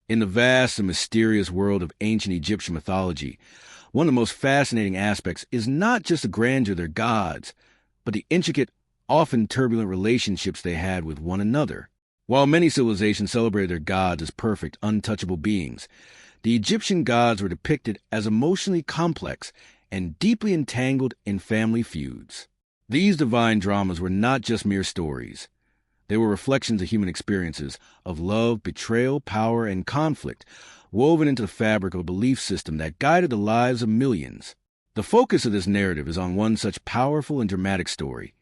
In the vast and mysterious world of ancient Egyptian mythology, one of the most fascinating aspects is not just the grandeur of their gods, but the intricate, often turbulent relationships they had with one another. While many civilizations celebrated their gods as perfect, untouchable beings, the Egyptian gods were depicted as emotionally complex and deeply entangled in family feuds. These divine dramas were not just mere stories. They were reflections of human experiences of love, betrayal, power, and conflict, woven into the fabric of a belief system that guided the lives of millions. The focus of this narrative is on one such powerful and dramatic story,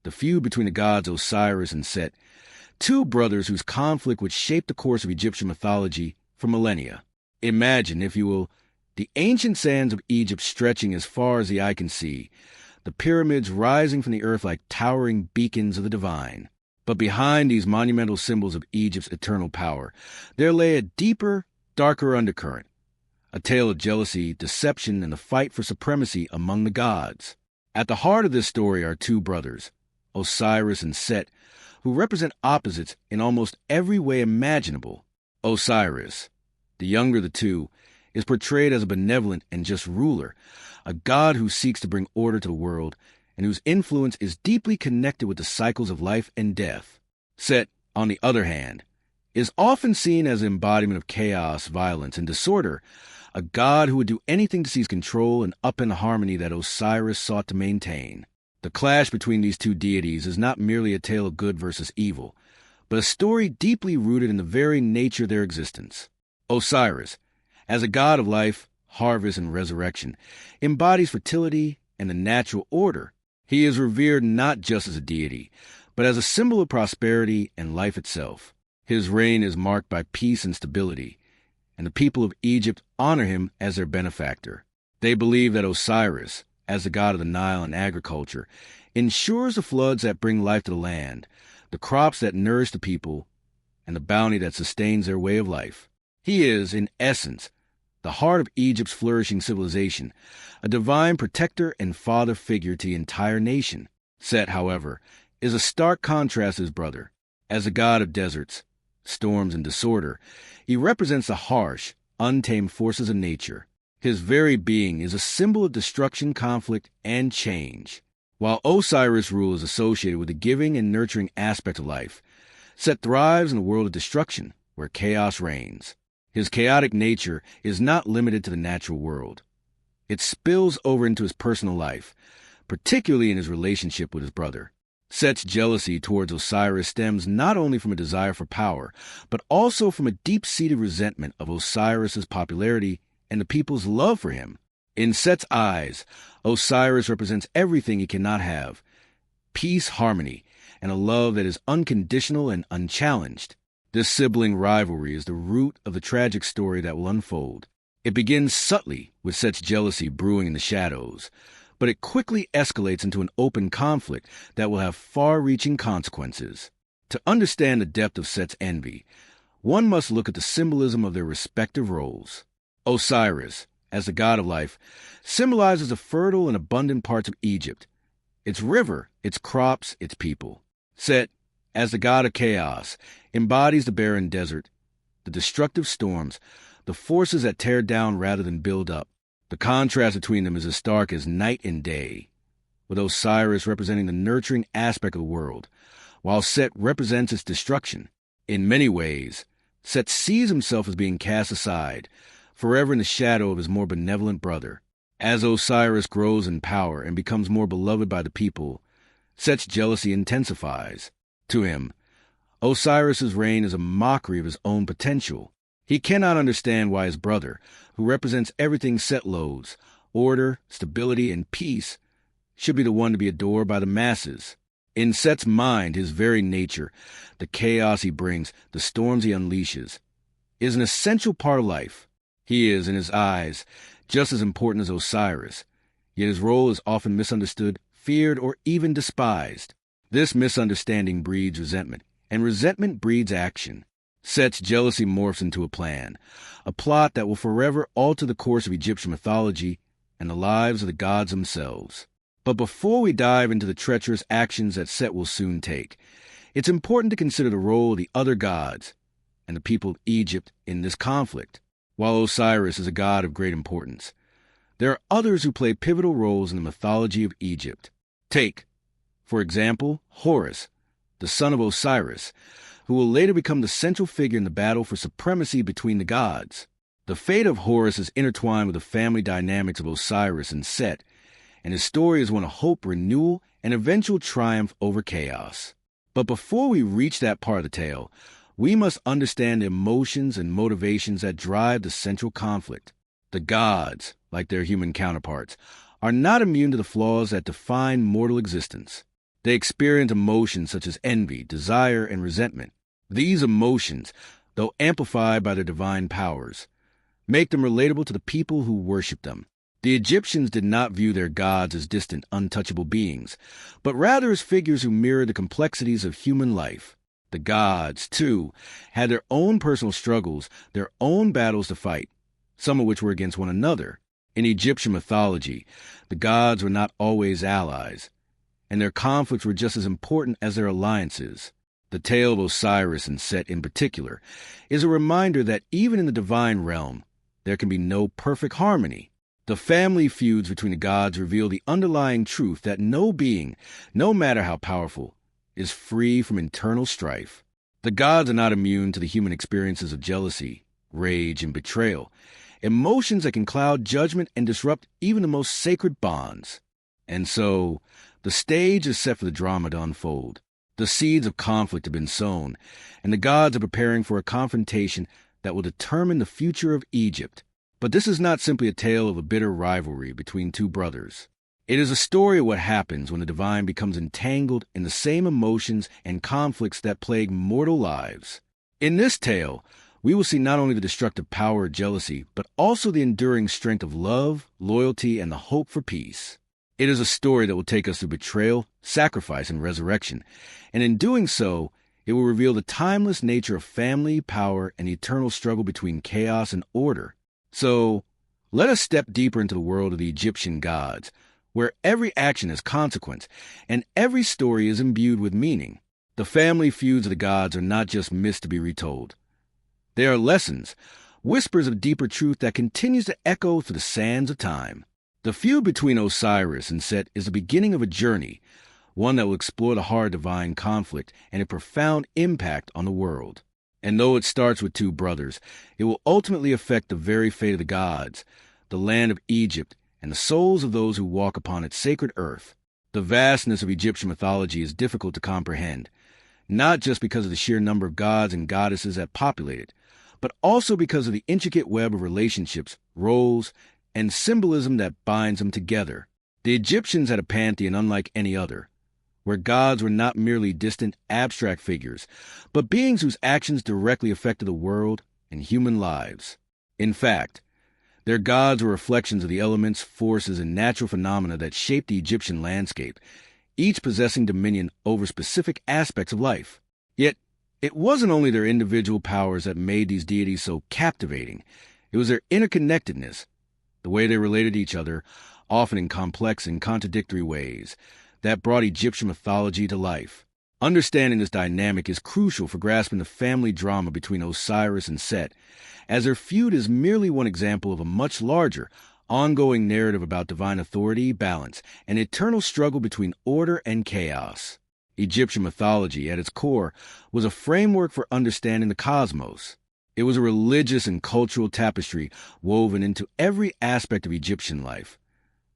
the feud between the gods Osiris and Set, two brothers whose conflict would shape the course of Egyptian mythology for millennia. Imagine, if you will, the ancient sands of Egypt stretching as far as the eye can see, the pyramids rising from the earth like towering beacons of the divine. But behind these monumental symbols of Egypt's eternal power, there lay a deeper, darker undercurrent, a tale of jealousy, deception, and the fight for supremacy among the gods. At the heart of this story are two brothers, Osiris and Set, who represent opposites in almost every way imaginable. Osiris, the younger of the two, is portrayed as a benevolent and just ruler, a god who seeks to bring order to the world and whose influence is deeply connected with the cycles of life and death. Set, on the other hand, is often seen as an embodiment of chaos, violence, and disorder, a god who would do anything to seize control and upend the harmony that Osiris sought to maintain. The clash between these two deities is not merely a tale of good versus evil, but a story deeply rooted in the very nature of their existence. Osiris, as a god of life, harvest, and resurrection, embodies fertility and the natural order. He is revered not just as a deity, but as a symbol of prosperity and life itself. His reign is marked by peace and stability, and the people of Egypt honor him as their benefactor. They believe that Osiris, as the god of the Nile and agriculture, ensures the floods that bring life to the land, the crops that nourish the people, and the bounty that sustains their way of life. He is, in essence, the heart of Egypt's flourishing civilization, a divine protector and father figure to the entire nation. Set, however, is a stark contrast to his brother. As a god of deserts, storms, and disorder, he represents the harsh, untamed forces of nature. His very being is a symbol of destruction, conflict, and change. While Osiris' rule is associated with the giving and nurturing aspect of life, Set thrives in a world of destruction, where chaos reigns. His chaotic nature is not limited to the natural world. It spills over into his personal life, particularly in his relationship with his brother. Set's jealousy towards Osiris stems not only from a desire for power, but also from a deep-seated resentment of Osiris's popularity and the people's love for him. In Set's eyes, Osiris represents everything he cannot have: peace, harmony, and a love that is unconditional and unchallenged. This sibling rivalry is the root of the tragic story that will unfold. It begins subtly with Set's jealousy brewing in the shadows, but it quickly escalates into an open conflict that will have far-reaching consequences. To understand the depth of Set's envy, one must look at the symbolism of their respective roles. Osiris, as the god of life, symbolizes the fertile and abundant parts of Egypt, its river, its crops, its people. Set, as the god of chaos, embodies the barren desert, the destructive storms, the forces that tear down rather than build up. The contrast between them is as stark as night and day, with Osiris representing the nurturing aspect of the world, while Set represents its destruction. In many ways, Set sees himself as being cast aside, forever in the shadow of his more benevolent brother. As Osiris grows in power and becomes more beloved by the people, Set's jealousy intensifies. To him, Osiris's reign is a mockery of his own potential. He cannot understand why his brother, who represents everything Set loathes, order, stability, and peace, should be the one to be adored by the masses. In Set's mind, his very nature, the chaos he brings, the storms he unleashes, is an essential part of life. He is, in his eyes, just as important as Osiris, yet his role is often misunderstood, feared, or even despised. This misunderstanding breeds resentment, and resentment breeds action. Set's jealousy morphs into a plan, a plot that will forever alter the course of Egyptian mythology and the lives of the gods themselves. But before we dive into the treacherous actions that Set will soon take, it's important to consider the role of the other gods and the people of Egypt in this conflict. While Osiris is a god of great importance, there are others who play pivotal roles in the mythology of Egypt. Take, for example, Horus, the son of Osiris, who will later become the central figure in the battle for supremacy between the gods. The fate of Horus is intertwined with the family dynamics of Osiris and Set, and his story is one of hope, renewal, and eventual triumph over chaos. But before we reach that part of the tale, we must understand the emotions and motivations that drive the central conflict. The gods, like their human counterparts, are not immune to the flaws that define mortal existence. They experience emotions such as envy, desire, and resentment. These emotions, though amplified by their divine powers, make them relatable to the people who worship them. The Egyptians did not view their gods as distant, untouchable beings, but rather as figures who mirrored the complexities of human life. The gods, too, had their own personal struggles, their own battles to fight, some of which were against one another. In Egyptian mythology, the gods were not always allies, and their conflicts were just as important as their alliances. The tale of Osiris and Set in particular is a reminder that even in the divine realm, there can be no perfect harmony. The family feuds between the gods reveal the underlying truth that no being, no matter how powerful, is free from internal strife. The gods are not immune to the human experiences of jealousy, rage, and betrayal, emotions that can cloud judgment and disrupt even the most sacred bonds. And so, the stage is set for the drama to unfold. The seeds of conflict have been sown, and the gods are preparing for a confrontation that will determine the future of Egypt. But this is not simply a tale of a bitter rivalry between two brothers. It is a story of what happens when the divine becomes entangled in the same emotions and conflicts that plague mortal lives. In this tale, we will see not only the destructive power of jealousy, but also the enduring strength of love, loyalty, and the hope for peace. It is a story that will take us through betrayal, sacrifice, and resurrection, and in doing so, it will reveal the timeless nature of family, power, and the eternal struggle between chaos and order. So, let us step deeper into the world of the Egyptian gods, where every action has consequence, and every story is imbued with meaning. The family feuds of the gods are not just myths to be retold. They are lessons, whispers of deeper truth that continues to echo through the sands of time. The feud between Osiris and Set is the beginning of a journey, one that will explore the hard divine conflict and a profound impact on the world. And though it starts with two brothers, it will ultimately affect the very fate of the gods, the land of Egypt, and the souls of those who walk upon its sacred earth. The vastness of Egyptian mythology is difficult to comprehend, not just because of the sheer number of gods and goddesses that populate it, but also because of the intricate web of relationships, roles, and symbolism that binds them together. The Egyptians had a pantheon unlike any other, where gods were not merely distant, abstract figures, but beings whose actions directly affected the world and human lives. In fact, their gods were reflections of the elements, forces, and natural phenomena that shaped the Egyptian landscape, each possessing dominion over specific aspects of life. Yet, it wasn't only their individual powers that made these deities so captivating. It was their interconnectedness, the way they related to each other, often in complex and contradictory ways, that brought Egyptian mythology to life. Understanding this dynamic is crucial for grasping the family drama between Osiris and Set, as their feud is merely one example of a much larger, ongoing narrative about divine authority, balance, and eternal struggle between order and chaos. Egyptian mythology, at its core, was a framework for understanding the cosmos. It was a religious and cultural tapestry woven into every aspect of Egyptian life,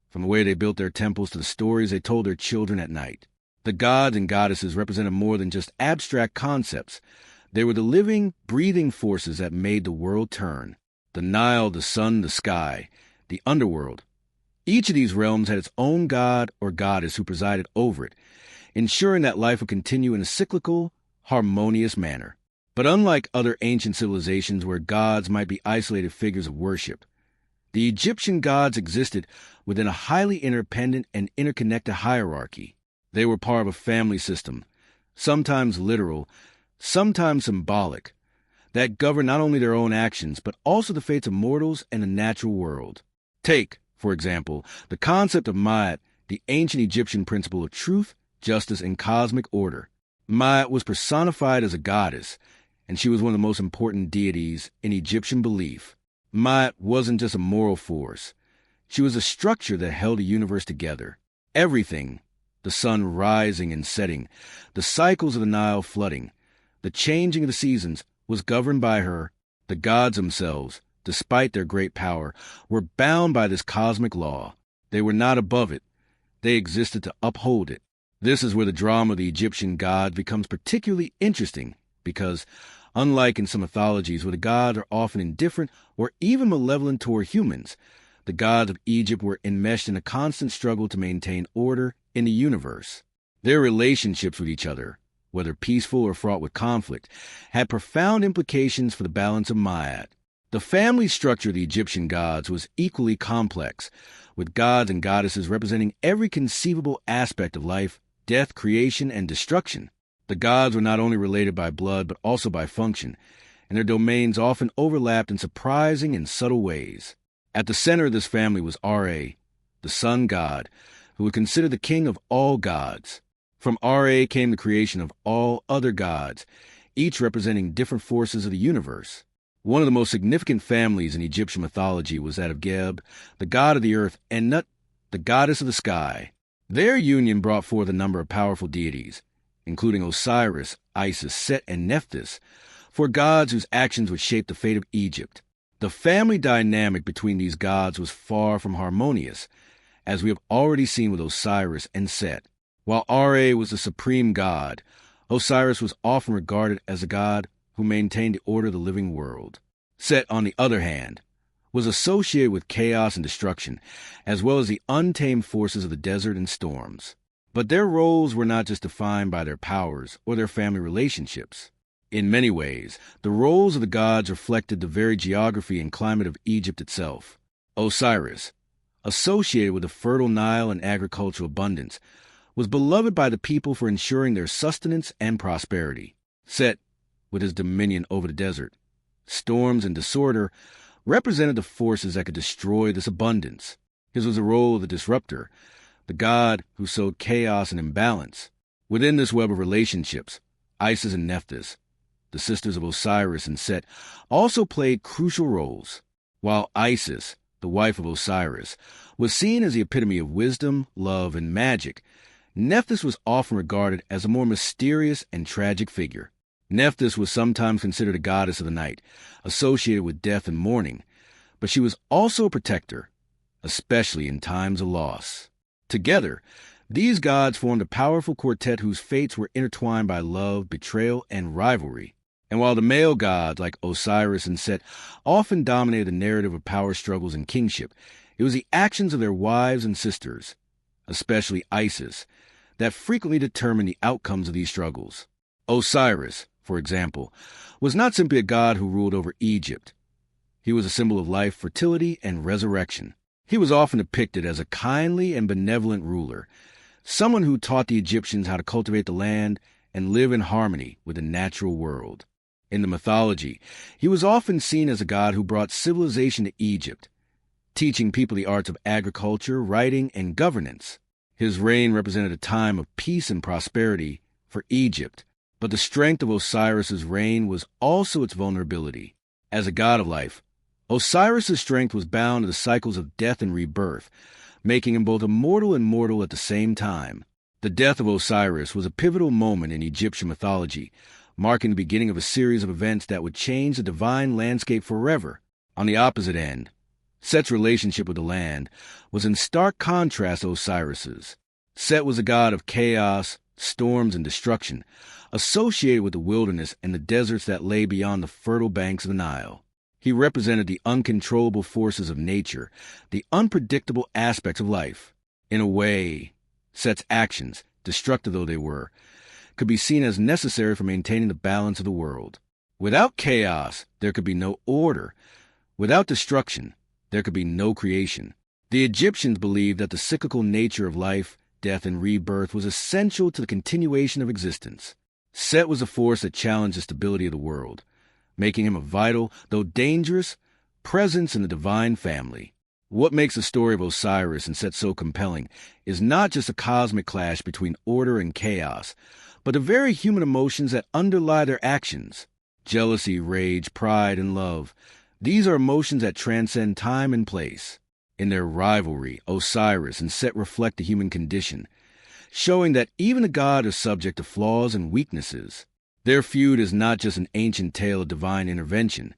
from the way they built their temples to the stories they told their children at night. The gods and goddesses represented more than just abstract concepts. They were the living, breathing forces that made the world turn. The Nile, the sun, the sky, the underworld. Each of these realms had its own god or goddess who presided over it, ensuring that life would continue in a cyclical, harmonious manner. But unlike other ancient civilizations where gods might be isolated figures of worship, the Egyptian gods existed within a highly interdependent and interconnected hierarchy. They were part of a family system, sometimes literal, sometimes symbolic, that governed not only their own actions, but also the fates of mortals and the natural world. Take, for example, the concept of Ma'at, the ancient Egyptian principle of truth, justice, and cosmic order. Ma'at was personified as a goddess, and she was one of the most important deities in Egyptian belief. Ma'at wasn't just a moral force. She was a structure that held the universe together. Everything, the sun rising and setting, the cycles of the Nile flooding, the changing of the seasons, was governed by her. The gods themselves, despite their great power, were bound by this cosmic law. They were not above it. They existed to uphold it. This is where the drama of the Egyptian gods becomes particularly interesting, because, unlike in some mythologies where the gods are often indifferent or even malevolent toward humans, the gods of Egypt were enmeshed in a constant struggle to maintain order in the universe. Their relationships with each other, whether peaceful or fraught with conflict, had profound implications for the balance of Ma'at. The family structure of the Egyptian gods was equally complex, with gods and goddesses representing every conceivable aspect of life, death, creation, and destruction. The gods were not only related by blood but also by function, and their domains often overlapped in surprising and subtle ways. At the center of this family was Ra, the sun god, who was considered the king of all gods. From Ra came the creation of all other gods, each representing different forces of the universe. One of the most significant families in Egyptian mythology was that of Geb, the god of the earth, and Nut, the goddess of the sky. Their union brought forth a number of powerful deities, including Osiris, Isis, Set, and Nephthys, four gods whose actions would shape the fate of Egypt. The family dynamic between these gods was far from harmonious, as we have already seen with Osiris and Set. While Ra was the supreme god, Osiris was often regarded as a god who maintained the order of the living world. Set, on the other hand, was associated with chaos and destruction, as well as the untamed forces of the desert and storms. But their roles were not just defined by their powers or their family relationships. In many ways, the roles of the gods reflected the very geography and climate of Egypt itself. Osiris, associated with the fertile Nile and agricultural abundance, was beloved by the people for ensuring their sustenance and prosperity. Set, with his dominion over the desert, storms, and disorder, represented the forces that could destroy this abundance. His was the role of the disruptor, the god who sowed chaos and imbalance. Within this web of relationships, Isis and Nephthys, the sisters of Osiris and Set, also played crucial roles. While Isis, the wife of Osiris, was seen as the epitome of wisdom, love, and magic, Nephthys was often regarded as a more mysterious and tragic figure. Nephthys was sometimes considered a goddess of the night, associated with death and mourning, but she was also a protector, especially in times of loss. Together, these gods formed a powerful quartet whose fates were intertwined by love, betrayal, and rivalry. And while the male gods, like Osiris and Set, often dominated the narrative of power struggles and kingship, it was the actions of their wives and sisters, especially Isis, that frequently determined the outcomes of these struggles. Osiris, for example, was not simply a god who ruled over Egypt. He was a symbol of life, fertility, and resurrection. He was often depicted as a kindly and benevolent ruler, someone who taught the Egyptians how to cultivate the land and live in harmony with the natural world. In the mythology, he was often seen as a god who brought civilization to Egypt, teaching people the arts of agriculture, writing, and governance. His reign represented a time of peace and prosperity for Egypt, but the strength of Osiris's reign was also its vulnerability. As a god of life, Osiris's strength was bound to the cycles of death and rebirth, making him both immortal and mortal at the same time. The death of Osiris was a pivotal moment in Egyptian mythology, marking the beginning of a series of events that would change the divine landscape forever. On the opposite end, Set's relationship with the land was in stark contrast to Osiris's. Set was a god of chaos, storms, and destruction, associated with the wilderness and the deserts that lay beyond the fertile banks of the Nile. He represented the uncontrollable forces of nature, the unpredictable aspects of life. In a way, Set's actions, destructive though they were, could be seen as necessary for maintaining the balance of the world. Without chaos, there could be no order. Without destruction, there could be no creation. The Egyptians believed that the cyclical nature of life, death, and rebirth was essential to the continuation of existence. Set was a force that challenged the stability of the world, making him a vital, though dangerous, presence in the divine family. What makes the story of Osiris and Set so compelling is not just a cosmic clash between order and chaos, but the very human emotions that underlie their actions. jealousy, rage, pride, and love. These are emotions that transcend time and place. In their rivalry, Osiris and Set reflect the human condition, showing that even a god is subject to flaws and weaknesses. Their feud is not just an ancient tale of divine intervention.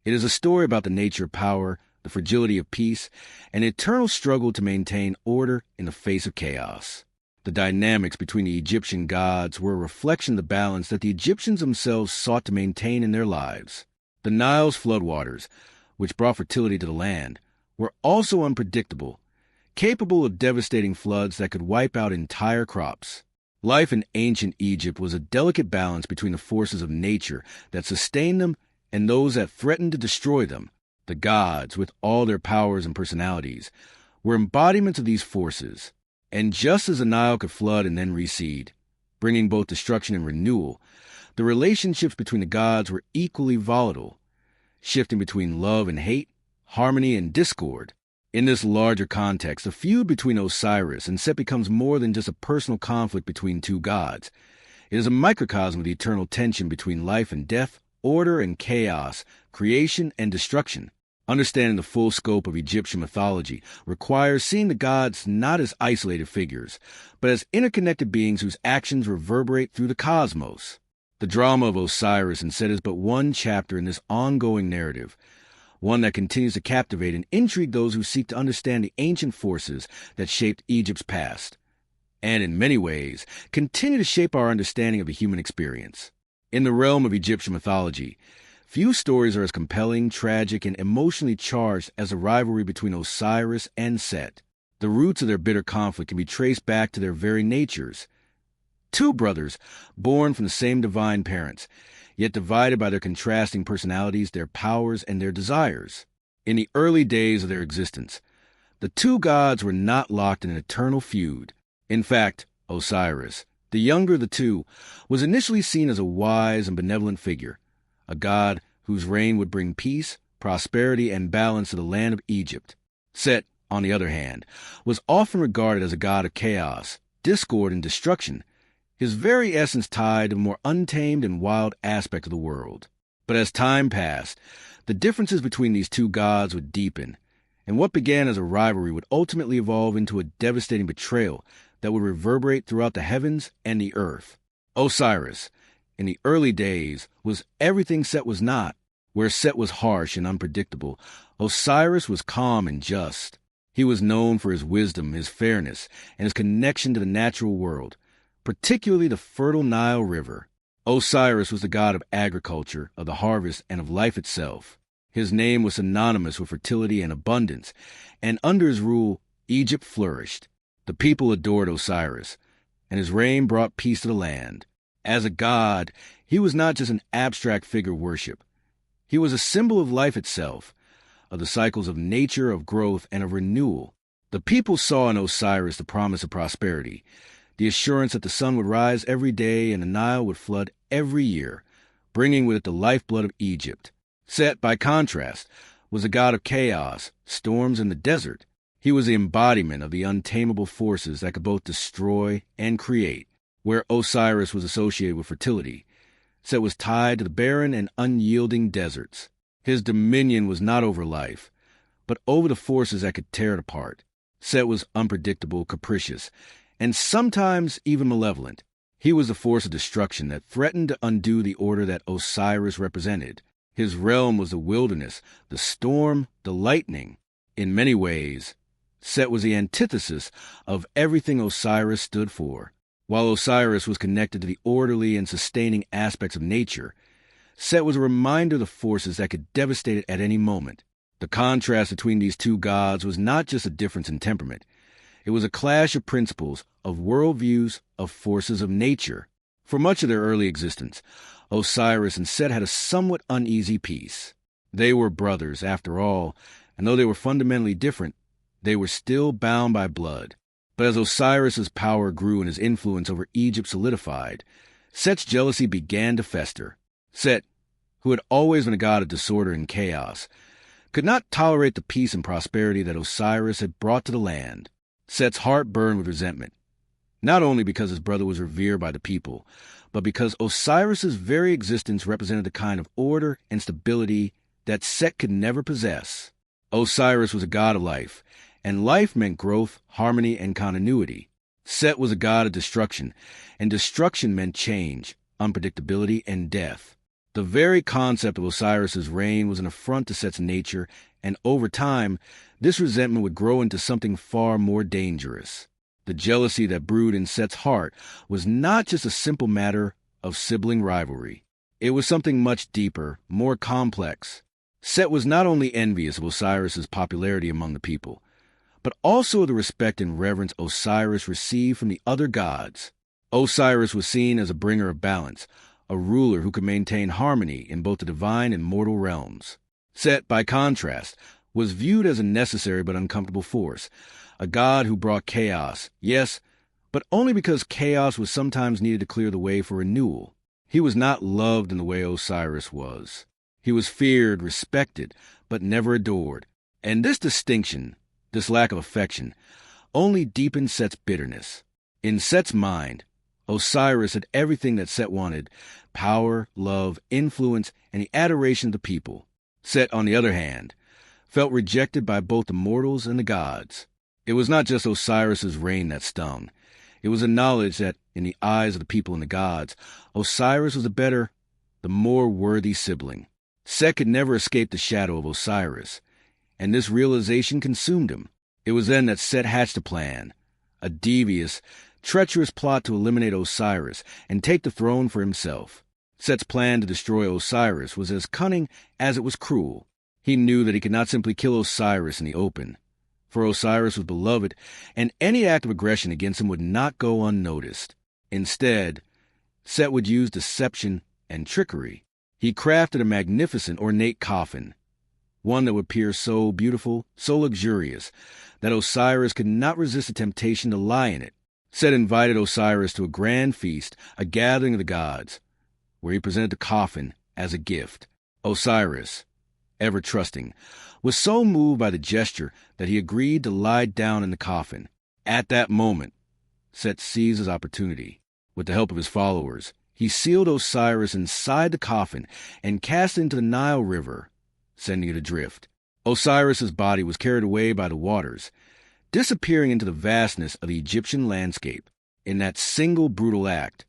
It is a story about the nature of power, the fragility of peace, and eternal struggle to maintain order in the face of chaos. The dynamics between the Egyptian gods were a reflection of the balance that the Egyptians themselves sought to maintain in their lives. The Nile's floodwaters, which brought fertility to the land, were also unpredictable, capable of devastating floods that could wipe out entire crops. Life in ancient Egypt was a delicate balance between the forces of nature that sustained them and those that threatened to destroy them. The gods, with all their powers and personalities, were embodiments of these forces. And just as the Nile could flood and then recede, bringing both destruction and renewal, the relationships between the gods were equally volatile, shifting between love and hate, harmony and discord. In this larger context, the feud between Osiris and Set becomes more than just a personal conflict between two gods. It is a microcosm of the eternal tension between life and death, order and chaos, creation and destruction. Understanding the full scope of Egyptian mythology requires seeing the gods not as isolated figures, but as interconnected beings whose actions reverberate through the cosmos. The drama of Osiris and Set is but one chapter in this ongoing narrative, one that continues to captivate and intrigue those who seek to understand the ancient forces that shaped Egypt's past, and in many ways continue to shape our understanding of the human experience. In the realm of Egyptian mythology, few stories are as compelling, tragic, and emotionally charged as the rivalry between Osiris and Set. The roots of their bitter conflict can be traced back to their very natures. Two brothers, born from the same divine parents, yet divided by their contrasting personalities, their powers, and their desires. In the early days of their existence, the two gods were not locked in an eternal feud. In fact, Osiris, the younger of the two, was initially seen as a wise and benevolent figure, a god whose reign would bring peace, prosperity, and balance to the land of Egypt. Set, on the other hand, was often regarded as a god of chaos, discord, and destruction, his very essence tied to the more untamed and wild aspect of the world. But as time passed, the differences between these two gods would deepen, and what began as a rivalry would ultimately evolve into a devastating betrayal that would reverberate throughout the heavens and the earth. Osiris, in the early days, was everything Set was not. Where Set was harsh and unpredictable, Osiris was calm and just. He was known for his wisdom, his fairness, and his connection to the natural world, particularly the fertile Nile River. Osiris was the god of agriculture, of the harvest, and of life itself. His name was synonymous with fertility and abundance, and under his rule, Egypt flourished. The people adored Osiris, and his reign brought peace to the land. As a god, he was not just an abstract figure of worship. He was a symbol of life itself, of the cycles of nature, of growth, and of renewal. The people saw in Osiris the promise of prosperity, the assurance that the sun would rise every day and the Nile would flood every year, bringing with it the lifeblood of Egypt. Set, by contrast, was a god of chaos, storms, and the desert. He was the embodiment of the untamable forces that could both destroy and create. Where Osiris was associated with fertility, Set was tied to the barren and unyielding deserts. His dominion was not over life, but over the forces that could tear it apart. Set was unpredictable, capricious, and sometimes even malevolent. He was a force of destruction that threatened to undo the order that Osiris represented. His realm was the wilderness, the storm, the lightning. In many ways, Set was the antithesis of everything Osiris stood for. While Osiris was connected to the orderly and sustaining aspects of nature, Set was a reminder of the forces that could devastate it at any moment. The contrast between these two gods was not just a difference in temperament. It was a clash of principles, of worldviews, of forces of nature. For much of their early existence, Osiris and Set had a somewhat uneasy peace. They were brothers, after all, and though they were fundamentally different, they were still bound by blood. But as Osiris's power grew and his influence over Egypt solidified, Set's jealousy began to fester. Set, who had always been a god of disorder and chaos, could not tolerate the peace and prosperity that Osiris had brought to the land. Set's heart burned with resentment, not only because his brother was revered by the people, but because Osiris's very existence represented the kind of order and stability that Set could never possess. Osiris was a god of life, and life meant growth, harmony, and continuity. Set was a god of destruction, and destruction meant change, unpredictability, and death. The very concept of Osiris's reign was an affront to Set's nature, and over time, this resentment would grow into something far more dangerous. The jealousy that brewed in Set's heart was not just a simple matter of sibling rivalry. It was something much deeper, more complex. Set was not only envious of Osiris's popularity among the people, but also of the respect and reverence Osiris received from the other gods. Osiris was seen as a bringer of balance, a ruler who could maintain harmony in both the divine and mortal realms. Set, by contrast, was viewed as a necessary but uncomfortable force, a god who brought chaos, yes, but only because chaos was sometimes needed to clear the way for renewal. He was not loved in the way Osiris was. He was feared, respected, but never adored. And this distinction, this lack of affection, only deepened Set's bitterness. In Set's mind, Osiris had everything that Set wanted: power, love, influence, and the adoration of the people. Set, on the other hand, felt rejected by both the mortals and the gods. It was not just Osiris's reign that stung. It was a knowledge that, in the eyes of the people and the gods, Osiris was the better, the more worthy sibling. Set could never escape the shadow of Osiris, and this realization consumed him. It was then that Set hatched a plan, a devious, treacherous plot to eliminate Osiris and take the throne for himself. Set's plan to destroy Osiris was as cunning as it was cruel. He knew that he could not simply kill Osiris in the open, for Osiris was beloved, and any act of aggression against him would not go unnoticed. Instead, Set would use deception and trickery. He crafted a magnificent, ornate coffin, one that would appear so beautiful, so luxurious, that Osiris could not resist the temptation to lie in it. Set invited Osiris to a grand feast, a gathering of the gods, where he presented the coffin as a gift. Osiris, ever trusting, was so moved by the gesture that he agreed to lie down in the coffin. At that moment, Set seized his opportunity. With the help of his followers, he sealed Osiris inside the coffin and cast it into the Nile River, sending it adrift. Osiris's body was carried away by the waters, disappearing into the vastness of the Egyptian landscape. In that single brutal act,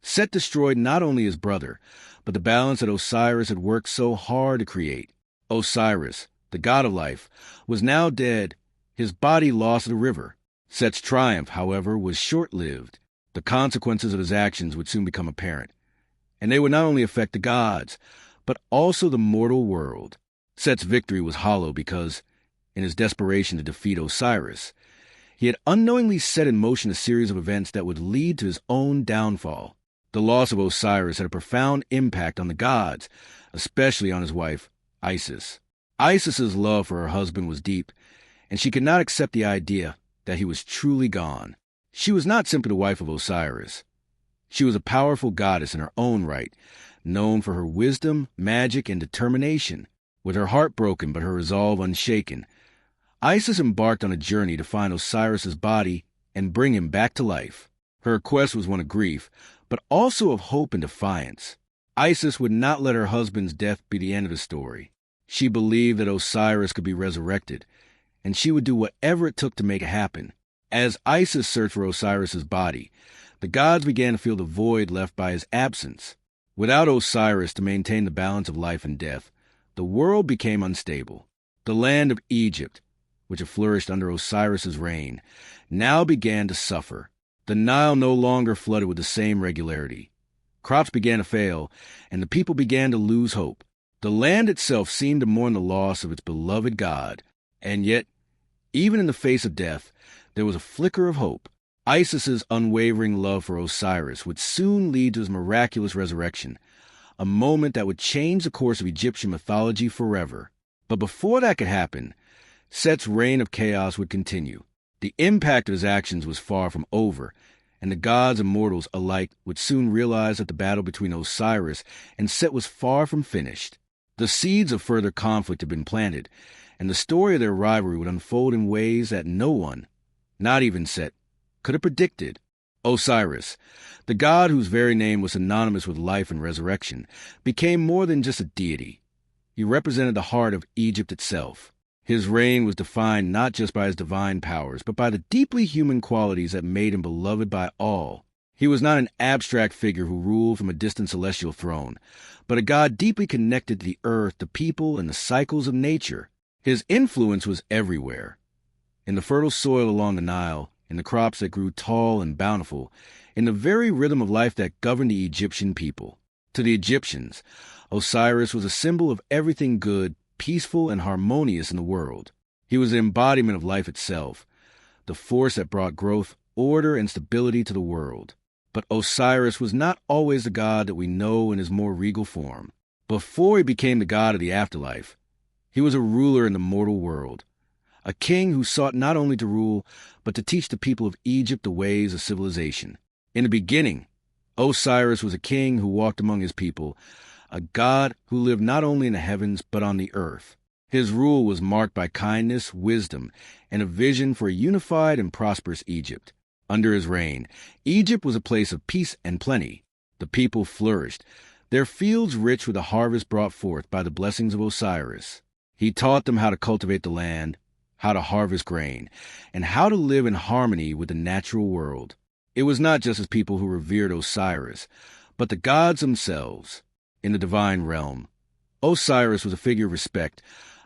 Set destroyed not only his brother, but the balance that Osiris had worked so hard to create. Osiris, the god of life, was now dead, his body lost to the river. Set's triumph, however, was short-lived. The consequences of his actions would soon become apparent, and they would not only affect the gods, but also the mortal world. Set's victory was hollow because, in his desperation to defeat Osiris, he had unknowingly set in motion a series of events that would lead to his own downfall. The loss of Osiris had a profound impact on the gods, especially on his wife, Isis. Isis's love for her husband was deep, and she could not accept the idea that he was truly gone. She was not simply the wife of Osiris. She was a powerful goddess in her own right, known for her wisdom, magic, and determination. With her heart broken but her resolve unshaken, Isis embarked on a journey to find Osiris's body and bring him back to life. Her quest was one of grief, but also of hope and defiance. Isis would not let her husband's death be the end of the story. She believed that Osiris could be resurrected, and she would do whatever it took to make it happen. As Isis searched for Osiris's body, the gods began to feel the void left by his absence. Without Osiris to maintain the balance of life and death, the world became unstable. The land of Egypt, which had flourished under Osiris's reign, now began to suffer. The Nile no longer flooded with the same regularity. Crops began to fail, and the people began to lose hope. The land itself seemed to mourn the loss of its beloved god, and yet, even in the face of death, there was a flicker of hope. Isis's unwavering love for Osiris would soon lead to his miraculous resurrection, a moment that would change the course of Egyptian mythology forever. But before that could happen, Set's reign of chaos would continue. The impact of his actions was far from over, and the gods and mortals alike would soon realize that the battle between Osiris and Set was far from finished. The seeds of further conflict had been planted, and the story of their rivalry would unfold in ways that no one, not even Set, could have predicted. Osiris, the god whose very name was synonymous with life and resurrection, became more than just a deity. He represented the heart of Egypt itself. His reign was defined not just by his divine powers, but by the deeply human qualities that made him beloved by all. He was not an abstract figure who ruled from a distant celestial throne, but a god deeply connected to the earth, the people, and the cycles of nature. His influence was everywhere. In the fertile soil along the Nile, in the crops that grew tall and bountiful, in the very rhythm of life that governed the Egyptian people. To the Egyptians, Osiris was a symbol of everything good, peaceful, and harmonious in the world. He was the embodiment of life itself, the force that brought growth, order, and stability to the world. But Osiris was not always the god that we know in his more regal form. Before he became the god of the afterlife, he was a ruler in the mortal world, a king who sought not only to rule, but to teach the people of Egypt the ways of civilization. In the beginning, Osiris was a king who walked among his people, a god who lived not only in the heavens but on the earth. His rule was marked by kindness, wisdom, and a vision for a unified and prosperous Egypt. Under his reign, Egypt was a place of peace and plenty. The people flourished, their fields rich with the harvest brought forth by the blessings of Osiris. He taught them how to cultivate the land, how to harvest grain, and how to live in harmony with the natural world. It was not just his people who revered Osiris, but the gods themselves. In the divine realm, Osiris was a figure of respect,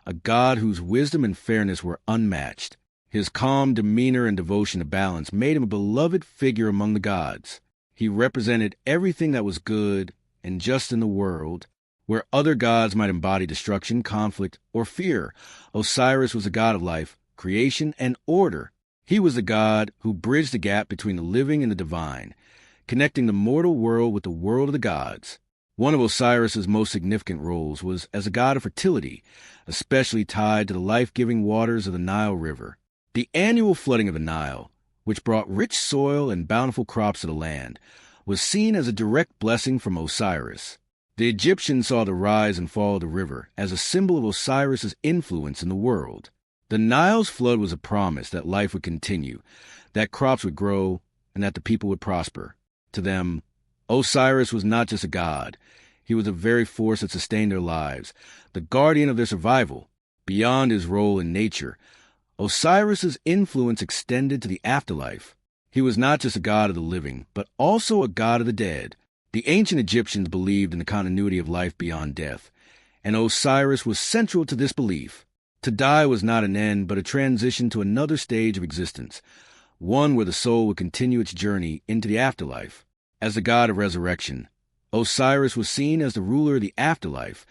a god whose wisdom and fairness were unmatched. His calm demeanor and devotion to balance made him a beloved figure among the gods. He represented everything that was good and just in the world. Where other gods might embody destruction, conflict, or fear, Osiris was a god of life, creation, and order. He was the god who bridged the gap between the living and the divine, connecting the mortal world with the world of the gods. One of Osiris's most significant roles was as a god of fertility, especially tied to the life-giving waters of the Nile River. The annual flooding of the Nile, which brought rich soil and bountiful crops to the land, was seen as a direct blessing from Osiris. The Egyptians saw the rise and fall of the river as a symbol of Osiris's influence in the world. The Nile's flood was a promise that life would continue, that crops would grow, and that the people would prosper. To them, Osiris was not just a god. He was the very force that sustained their lives, the guardian of their survival. Beyond his role in nature, Osiris's influence extended to the afterlife. He was not just a god of the living, but also a god of the dead. The ancient Egyptians believed in the continuity of life beyond death, and Osiris was central to this belief. To die was not an end, but a transition to another stage of existence, one where the soul would continue its journey into the afterlife. As the god of resurrection, Osiris was seen as the ruler of the afterlife,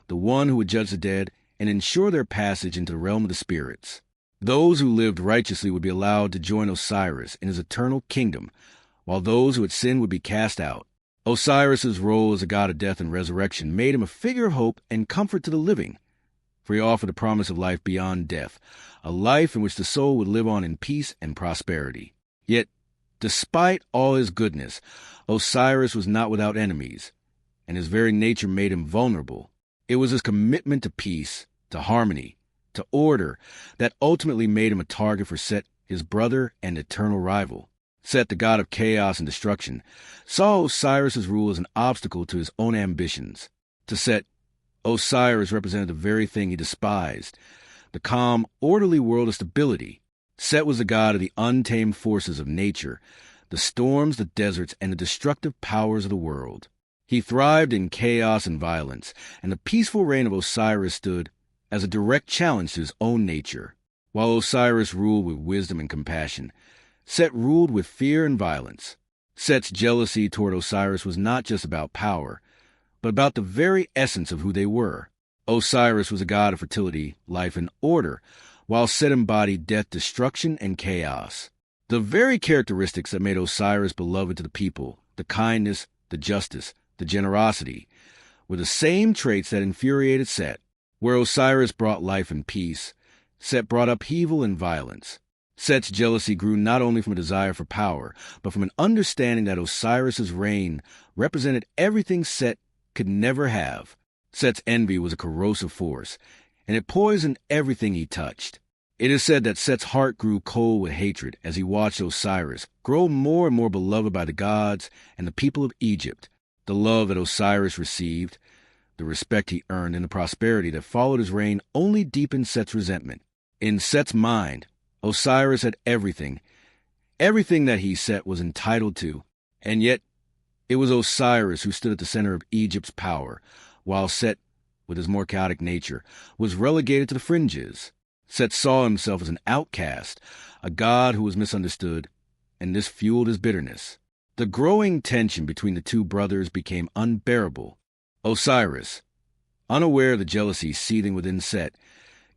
the one who would judge the dead and ensure their passage into the realm of the spirits. Those who lived righteously would be allowed to join Osiris in his eternal kingdom, while those who had sinned would be cast out. Osiris's role as a god of death and resurrection made him a figure of hope and comfort to the living, for he offered the promise of life beyond death, a life in which the soul would live on in peace and prosperity. Yet, despite all his goodness, Osiris was not without enemies, and his very nature made him vulnerable. It was his commitment to peace, to harmony, to order, that ultimately made him a target for Set, his brother and eternal rival. Set, the god of chaos and destruction, saw Osiris's rule as an obstacle to his own ambitions. To Set, Osiris represented the very thing he despised, the calm, orderly world of stability. Set was the god of the untamed forces of nature, the storms, the deserts, and the destructive powers of the world. He thrived in chaos and violence, and the peaceful reign of Osiris stood as a direct challenge to his own nature. While Osiris ruled with wisdom and compassion, Set ruled with fear and violence. Set's jealousy toward Osiris was not just about power, but about the very essence of who they were. Osiris was a god of fertility, life, and order, while Set embodied death, destruction, and chaos. The very characteristics that made Osiris beloved to the people, the kindness, the justice, the generosity, were the same traits that infuriated Set. Where Osiris brought life and peace, Set brought upheaval and violence. Set's jealousy grew not only from a desire for power, but from an understanding that Osiris's reign represented everything Set could never have. Set's envy was a corrosive force, and it poisoned everything he touched. It is said that Set's heart grew cold with hatred as he watched Osiris grow more and more beloved by the gods and the people of Egypt. The love that Osiris received, the respect he earned, and the prosperity that followed his reign only deepened Set's resentment. In Set's mind, Osiris had everything that he, Set, was entitled to, and yet it was Osiris who stood at the center of Egypt's power, while Set, with his more chaotic nature, was relegated to the fringes. Set saw himself as an outcast, a god who was misunderstood, and this fueled his bitterness. The growing tension between the two brothers became unbearable. Osiris, unaware of the jealousy seething within Set,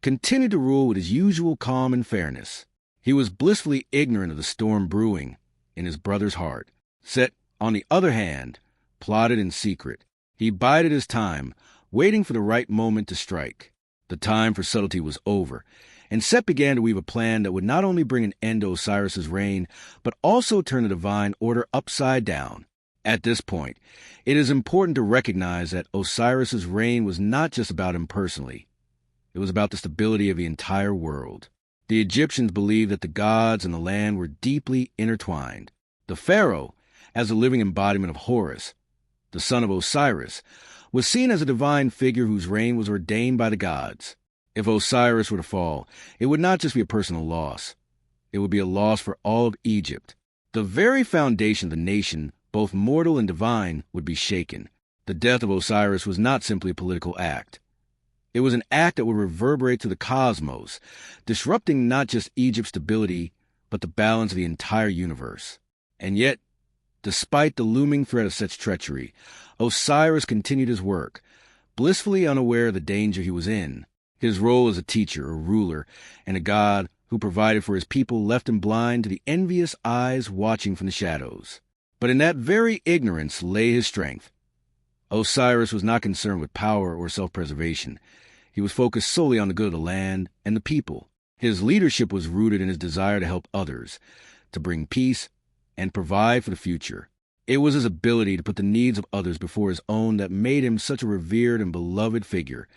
continued to rule with his usual calm and fairness. He was blissfully ignorant of the storm brewing in his brother's heart. Set, on the other hand, plotted in secret. He bided his time, waiting for the right moment to strike. The time for subtlety was over, and Set began to weave a plan that would not only bring an end to Osiris's reign, but also turn the divine order upside down. At this point, it is important to recognize that Osiris's reign was not just about him personally. It was about the stability of the entire world. The Egyptians believed that the gods and the land were deeply intertwined. The pharaoh, as a living embodiment of Horus, the son of Osiris, was seen as a divine figure whose reign was ordained by the gods. If Osiris were to fall, it would not just be a personal loss. It would be a loss for all of Egypt. The very foundation of the nation, both mortal and divine, would be shaken. The death of Osiris was not simply a political act. It was an act that would reverberate to the cosmos, disrupting not just Egypt's stability, but the balance of the entire universe. And yet, despite the looming threat of such treachery, Osiris continued his work, blissfully unaware of the danger he was in. His role as a teacher, a ruler, and a god who provided for his people left him blind to the envious eyes watching from the shadows. But in that very ignorance lay his strength. Osiris was not concerned with power or self-preservation. He was focused solely on the good of the land and the people. His leadership was rooted in his desire to help others, to bring peace, and provide for the future. It was his ability to put the needs of others before his own that made him such a revered and beloved figure,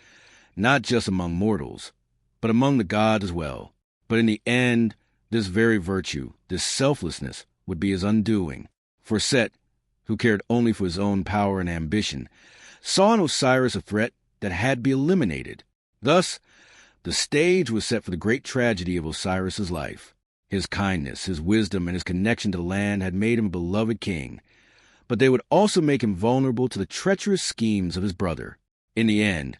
not just among mortals, but among the gods as well. But in the end, this very virtue, this selflessness, would be his undoing. For Set, who cared only for his own power and ambition, saw in Osiris a threat that had to be eliminated. Thus, the stage was set for the great tragedy of Osiris's life. His kindness, his wisdom, and his connection to the land had made him a beloved king, but they would also make him vulnerable to the treacherous schemes of his brother. In the end,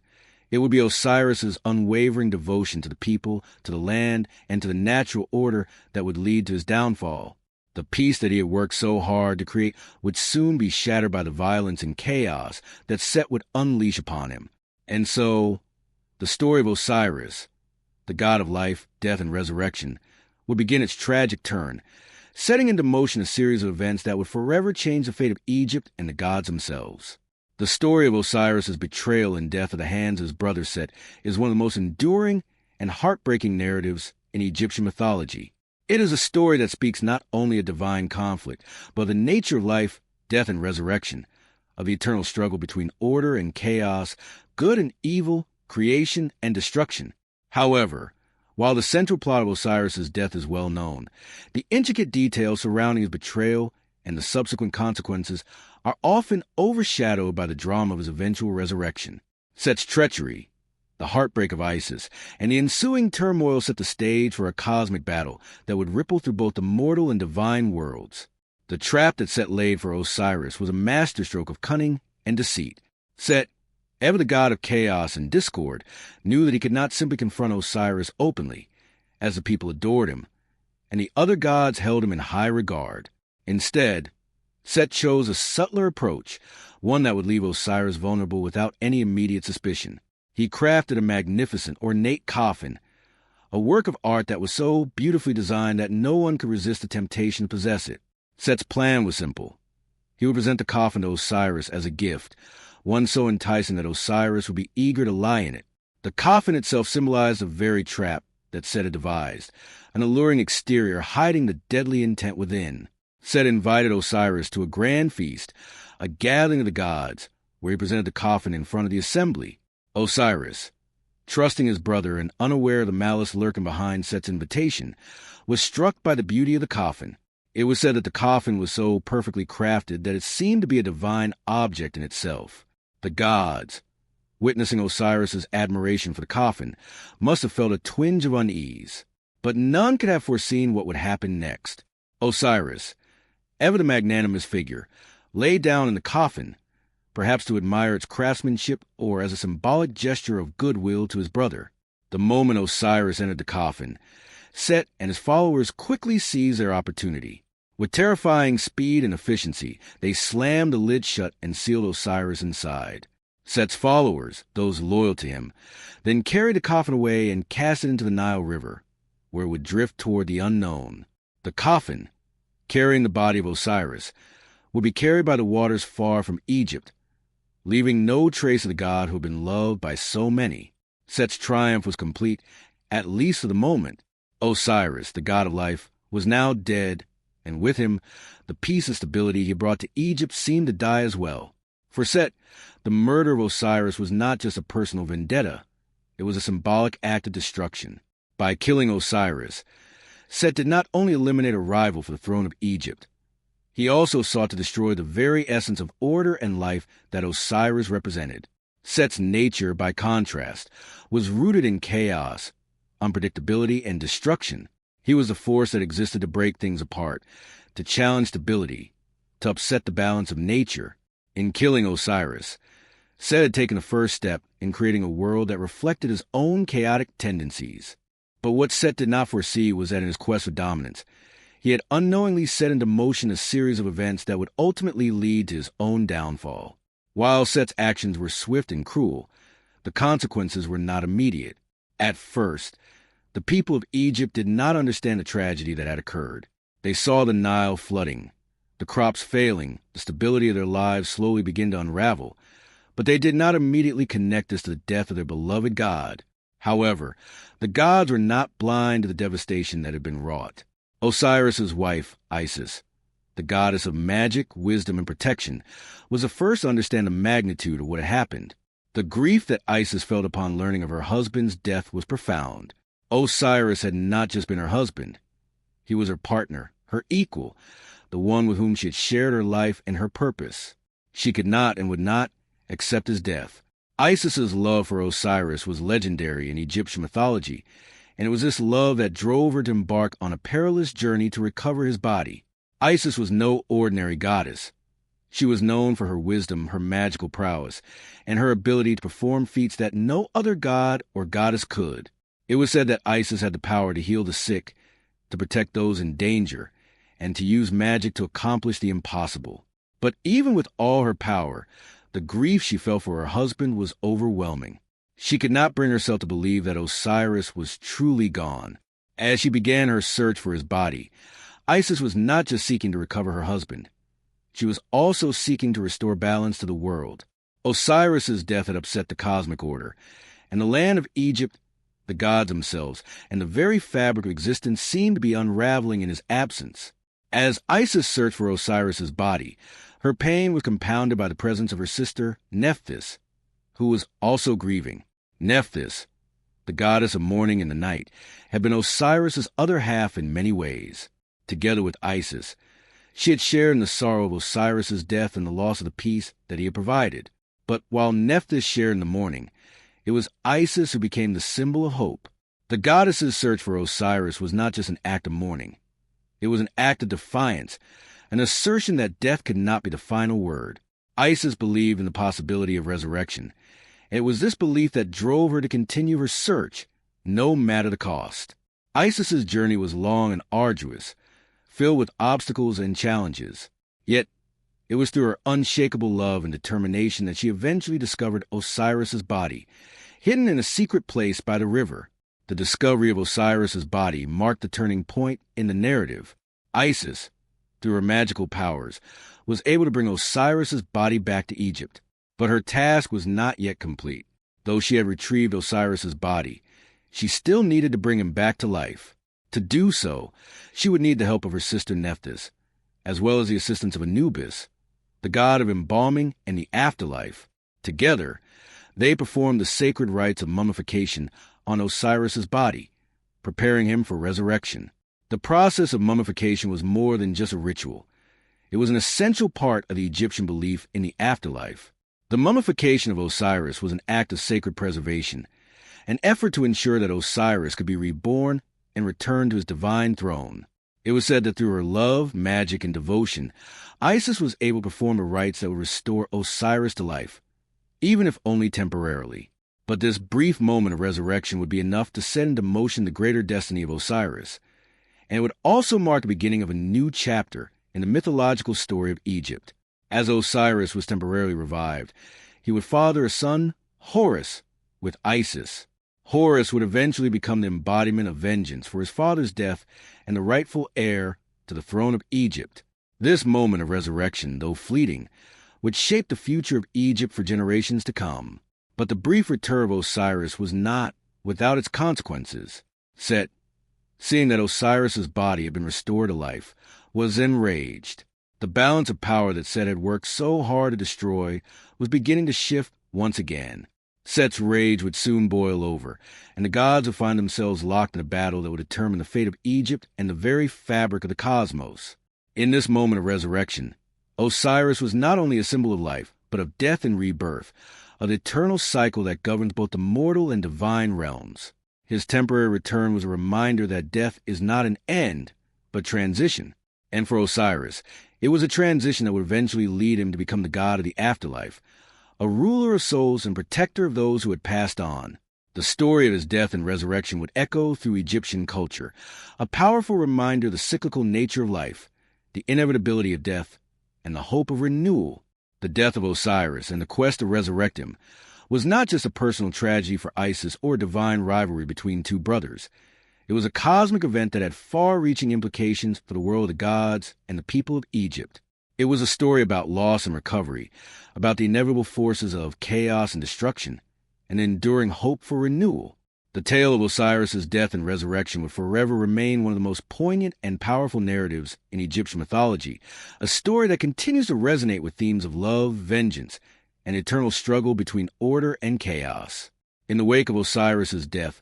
it would be Osiris's unwavering devotion to the people, to the land, and to the natural order that would lead to his downfall. The peace that he had worked so hard to create would soon be shattered by the violence and chaos that Set would unleash upon him. And so, the story of Osiris, the god of life, death, and resurrection, would begin its tragic turn, setting into motion a series of events that would forever change the fate of Egypt and the gods themselves. The story of Osiris's betrayal and death at the hands of his brother Set is one of the most enduring and heartbreaking narratives in Egyptian mythology. It is a story that speaks not only of divine conflict, but of the nature of life, death, and resurrection, of the eternal struggle between order and chaos, good and evil, creation and destruction. However, while the central plot of Osiris's death is well known, the intricate details surrounding his betrayal and the subsequent consequences are often overshadowed by the drama of his eventual resurrection. Set's treachery, the heartbreak of Isis, and the ensuing turmoil set the stage for a cosmic battle that would ripple through both the mortal and divine worlds. The trap that Set laid for Osiris was a masterstroke of cunning and deceit. Set, ever the god of chaos and discord, knew that he could not simply confront Osiris openly, as the people adored him, and the other gods held him in high regard. Instead, Set chose a subtler approach, one that would leave Osiris vulnerable without any immediate suspicion. He crafted a magnificent, ornate coffin, a work of art that was so beautifully designed that no one could resist the temptation to possess it. Set's plan was simple. He would present the coffin to Osiris as a gift, one so enticing that Osiris would be eager to lie in it. The coffin itself symbolized the very trap that Set had devised, an alluring exterior hiding the deadly intent within. Set invited Osiris to a grand feast, a gathering of the gods, where he presented the coffin in front of the assembly. Osiris, trusting his brother and unaware of the malice lurking behind Set's invitation, was struck by the beauty of the coffin. It was said that the coffin was so perfectly crafted that it seemed to be a divine object in itself. The gods, witnessing Osiris's admiration for the coffin, must have felt a twinge of unease. But none could have foreseen what would happen next. Osiris, ever the magnanimous figure, lay down in the coffin, perhaps to admire its craftsmanship or as a symbolic gesture of goodwill to his brother. The moment Osiris entered the coffin, Set and his followers quickly seized their opportunity. With terrifying speed and efficiency, they slammed the lid shut and sealed Osiris inside. Set's followers, those loyal to him, then carried the coffin away and cast it into the Nile River, where it would drift toward the unknown. The coffin, carrying the body of Osiris, would be carried by the waters far from Egypt, leaving no trace of the god who had been loved by so many. Set's triumph was complete, at least for the moment. Osiris, the god of life, was now dead, and with him, the peace and stability he brought to Egypt seemed to die as well. For Set, the murder of Osiris was not just a personal vendetta. It was a symbolic act of destruction. By killing Osiris, Set did not only eliminate a rival for the throne of Egypt, he also sought to destroy the very essence of order and life that Osiris represented. Set's nature, by contrast, was rooted in chaos, unpredictability, and destruction. He was the force that existed to break things apart, to challenge stability, to upset the balance of nature. In killing Osiris, Set had taken the first step in creating a world that reflected his own chaotic tendencies. But what Set did not foresee was that in his quest for dominance, he had unknowingly set into motion a series of events that would ultimately lead to his own downfall. While Set's actions were swift and cruel, the consequences were not immediate. At first, the people of Egypt did not understand the tragedy that had occurred. They saw the Nile flooding, the crops failing, the stability of their lives slowly begin to unravel, but they did not immediately connect this to the death of their beloved god. However, the gods were not blind to the devastation that had been wrought. Osiris's wife, Isis, the goddess of magic, wisdom, and protection, was the first to understand the magnitude of what had happened. The grief that Isis felt upon learning of her husband's death was profound. Osiris had not just been her husband. He was her partner, her equal, the one with whom she had shared her life and her purpose. She could not and would not accept his death. Isis's love for Osiris was legendary in Egyptian mythology, and it was this love that drove her to embark on a perilous journey to recover his body. Isis was no ordinary goddess. She was known for her wisdom, her magical prowess, and her ability to perform feats that no other god or goddess could. It was said that Isis had the power to heal the sick, to protect those in danger, and to use magic to accomplish the impossible. But even with all her power, the grief she felt for her husband was overwhelming. She could not bring herself to believe that Osiris was truly gone. As she began her search for his body, Isis was not just seeking to recover her husband. She was also seeking to restore balance to the world. Osiris's death had upset the cosmic order, and the land of Egypt, the gods themselves, and the very fabric of existence seemed to be unraveling in his absence. As Isis searched for Osiris's body, her pain was compounded by the presence of her sister, Nephthys, who was also grieving. Nephthys, the goddess of mourning in the night, had been Osiris's other half in many ways. Together with Isis, she had shared in the sorrow of Osiris's death and the loss of the peace that he had provided. But while Nephthys shared in the mourning, it was Isis who became the symbol of hope. The goddess's search for Osiris was not just an act of mourning. It was an act of defiance, an assertion that death could not be the final word. Isis believed in the possibility of resurrection. It was this belief that drove her to continue her search, no matter the cost. Isis's journey was long and arduous, filled with obstacles and challenges. Yet, it was through her unshakable love and determination that she eventually discovered Osiris's body, hidden in a secret place by the river. The discovery of Osiris's body marked the turning point in the narrative. Isis, through her magical powers, was able to bring Osiris's body back to Egypt. But her task was not yet complete. Though she had retrieved Osiris's body, she still needed to bring him back to life. To do so, she would need the help of her sister Nephthys, as well as the assistance of Anubis, the god of embalming and the afterlife. Together, They performed the sacred rites of mummification on Osiris's body, preparing him for resurrection. The process of mummification was more than just a ritual. It was an essential part of the Egyptian belief in the afterlife. The mummification of Osiris was an act of sacred preservation, an effort to ensure that Osiris could be reborn and return to his divine throne. It was said that through her love, magic, and devotion, Isis was able to perform the rites that would restore Osiris to life, even if only temporarily. But this brief moment of resurrection would be enough to set into motion the greater destiny of Osiris, and it would also mark the beginning of a new chapter in the mythological story of Egypt. As Osiris was temporarily revived, he would father a son, Horus, with Isis. Horus would eventually become the embodiment of vengeance for his father's death and the rightful heir to the throne of Egypt. This moment of resurrection, though fleeting, would shape the future of Egypt for generations to come. But the brief return of Osiris was not without its consequences. Set, seeing that Osiris's body had been restored to life, was enraged. The balance of power that Set had worked so hard to destroy was beginning to shift once again. Set's rage would soon boil over, and the gods would find themselves locked in a battle that would determine the fate of Egypt and the very fabric of the cosmos. In this moment of resurrection, Osiris was not only a symbol of life, but of death and rebirth, of the eternal cycle that governs both the mortal and divine realms. His temporary return was a reminder that death is not an end, but transition. And for Osiris, it was a transition that would eventually lead him to become the god of the afterlife, a ruler of souls and protector of those who had passed on. The story of his death and resurrection would echo through Egyptian culture, a powerful reminder of the cyclical nature of life, the inevitability of death, and the hope of renewal. The death of Osiris and the quest to resurrect him was not just a personal tragedy for Isis or a divine rivalry between two brothers. It was a cosmic event that had far-reaching implications for the world of the gods and the people of Egypt. It was a story about loss and recovery, about the inevitable forces of chaos and destruction, and the enduring hope for renewal. The tale of Osiris's death and resurrection would forever remain one of the most poignant and powerful narratives in Egyptian mythology, a story that continues to resonate with themes of love, vengeance, and eternal struggle between order and chaos. In the wake of Osiris's death,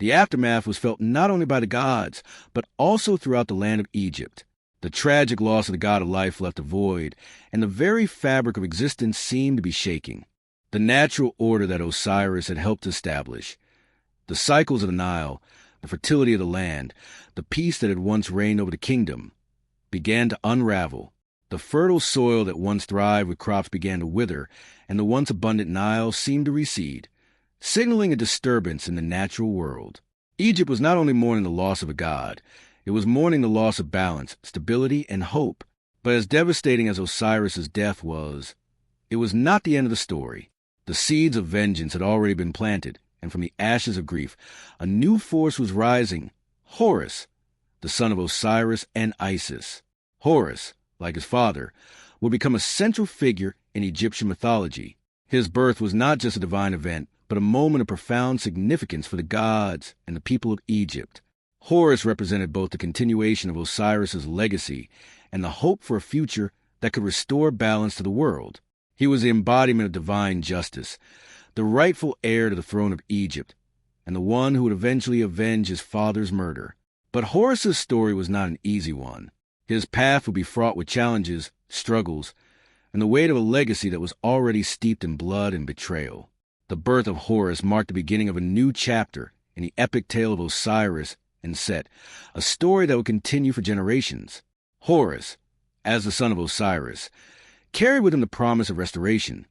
the aftermath was felt not only by the gods, but also throughout the land of Egypt. The tragic loss of the god of life left a void, and the very fabric of existence seemed to be shaking. The natural order that Osiris had helped establish, the cycles of the Nile, the fertility of the land, the peace that had once reigned over the kingdom, began to unravel. The fertile soil that once thrived with crops began to wither, and the once abundant Nile seemed to recede, signaling a disturbance in the natural world. Egypt was not only mourning the loss of a god, it was mourning the loss of balance, stability, and hope. But as devastating as Osiris's death was, it was not the end of the story. The seeds of vengeance had already been planted, and from the ashes of grief, a new force was rising, Horus, the son of Osiris and Isis. Horus, like his father, would become a central figure in Egyptian mythology. His birth was not just a divine event, but a moment of profound significance for the gods and the people of Egypt. Horus represented both the continuation of Osiris's legacy and the hope for a future that could restore balance to the world. He was the embodiment of divine justice, the rightful heir to the throne of Egypt, and the one who would eventually avenge his father's murder. But Horus's story was not an easy one. His path would be fraught with challenges, struggles, and the weight of a legacy that was already steeped in blood and betrayal. The birth of Horus marked the beginning of a new chapter in the epic tale of Osiris and Set, a story that would continue for generations. Horus, as the son of Osiris, carried with him the promise of restoration,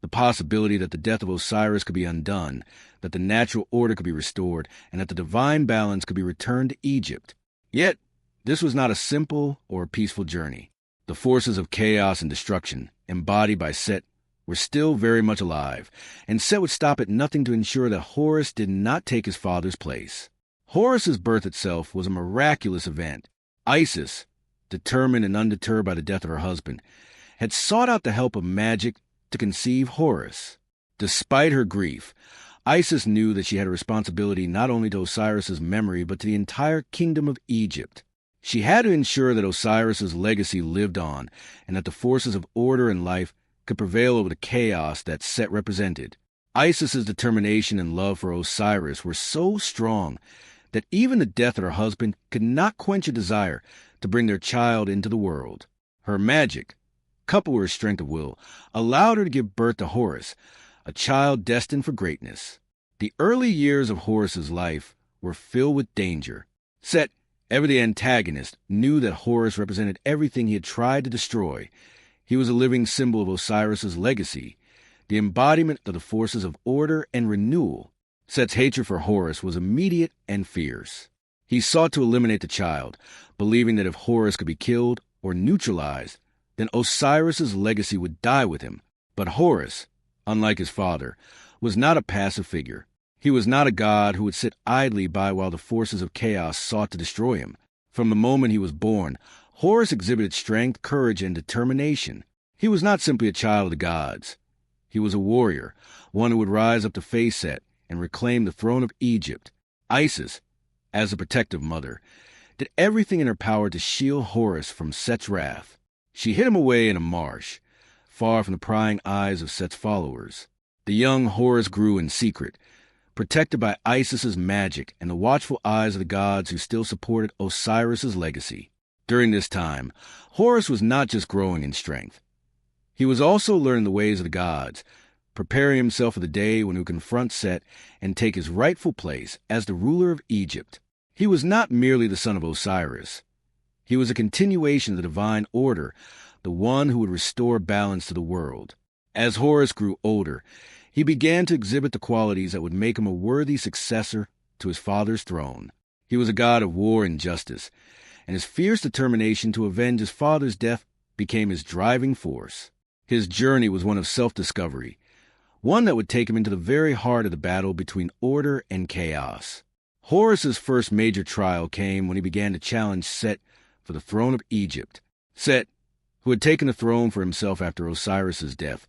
the possibility that the death of Osiris could be undone, that the natural order could be restored, and that the divine balance could be returned to Egypt. Yet, this was not a simple or peaceful journey. The forces of chaos and destruction, embodied by Set, were still very much alive, and Set would stop at nothing to ensure that Horus did not take his father's place. Horus's birth itself was a miraculous event. Isis, determined and undeterred by the death of her husband, had sought out the help of magic to conceive Horus. Despite her grief, Isis knew that she had a responsibility not only to Osiris's memory but to the entire kingdom of Egypt. She had to ensure that Osiris's legacy lived on and that the forces of order and life could prevail over the chaos that Set represented. Isis's determination and love for Osiris were so strong that even the death of her husband could not quench a desire to bring their child into the world. Her magic, coupled with her strength of will, allowed her to give birth to Horus, a child destined for greatness. The early years of Horus's life were filled with danger. Set, ever the antagonist, knew that Horus represented everything he had tried to destroy. He was a living symbol of Osiris's legacy, the embodiment of the forces of order and renewal. Set's hatred for Horus was immediate and fierce. He sought to eliminate the child, believing that if Horus could be killed or neutralized, then Osiris's legacy would die with him. But Horus, unlike his father, was not a passive figure. He was not a god who would sit idly by while the forces of chaos sought to destroy him. From the moment he was born, Horus exhibited strength, courage, and determination. He was not simply a child of the gods. He was a warrior, one who would rise up to face Set and reclaim the throne of Egypt. Isis, as a protective mother, did everything in her power to shield Horus from Set's wrath. She hid him away in a marsh, far from the prying eyes of Set's followers. The young Horus grew in secret, protected by Isis's magic and the watchful eyes of the gods who still supported Osiris's legacy. During this time, Horus was not just growing in strength. He was also learning the ways of the gods, preparing himself for the day when he would confront Set and take his rightful place as the ruler of Egypt. He was not merely the son of Osiris. He was a continuation of the divine order, the one who would restore balance to the world. As Horus grew older, he began to exhibit the qualities that would make him a worthy successor to his father's throne. He was a god of war and justice, and his fierce determination to avenge his father's death became his driving force. His journey was one of self-discovery, one that would take him into the very heart of the battle between order and chaos. Horus's first major trial came when he began to challenge Set for the throne of Egypt. Set, who had taken the throne for himself after Osiris's death,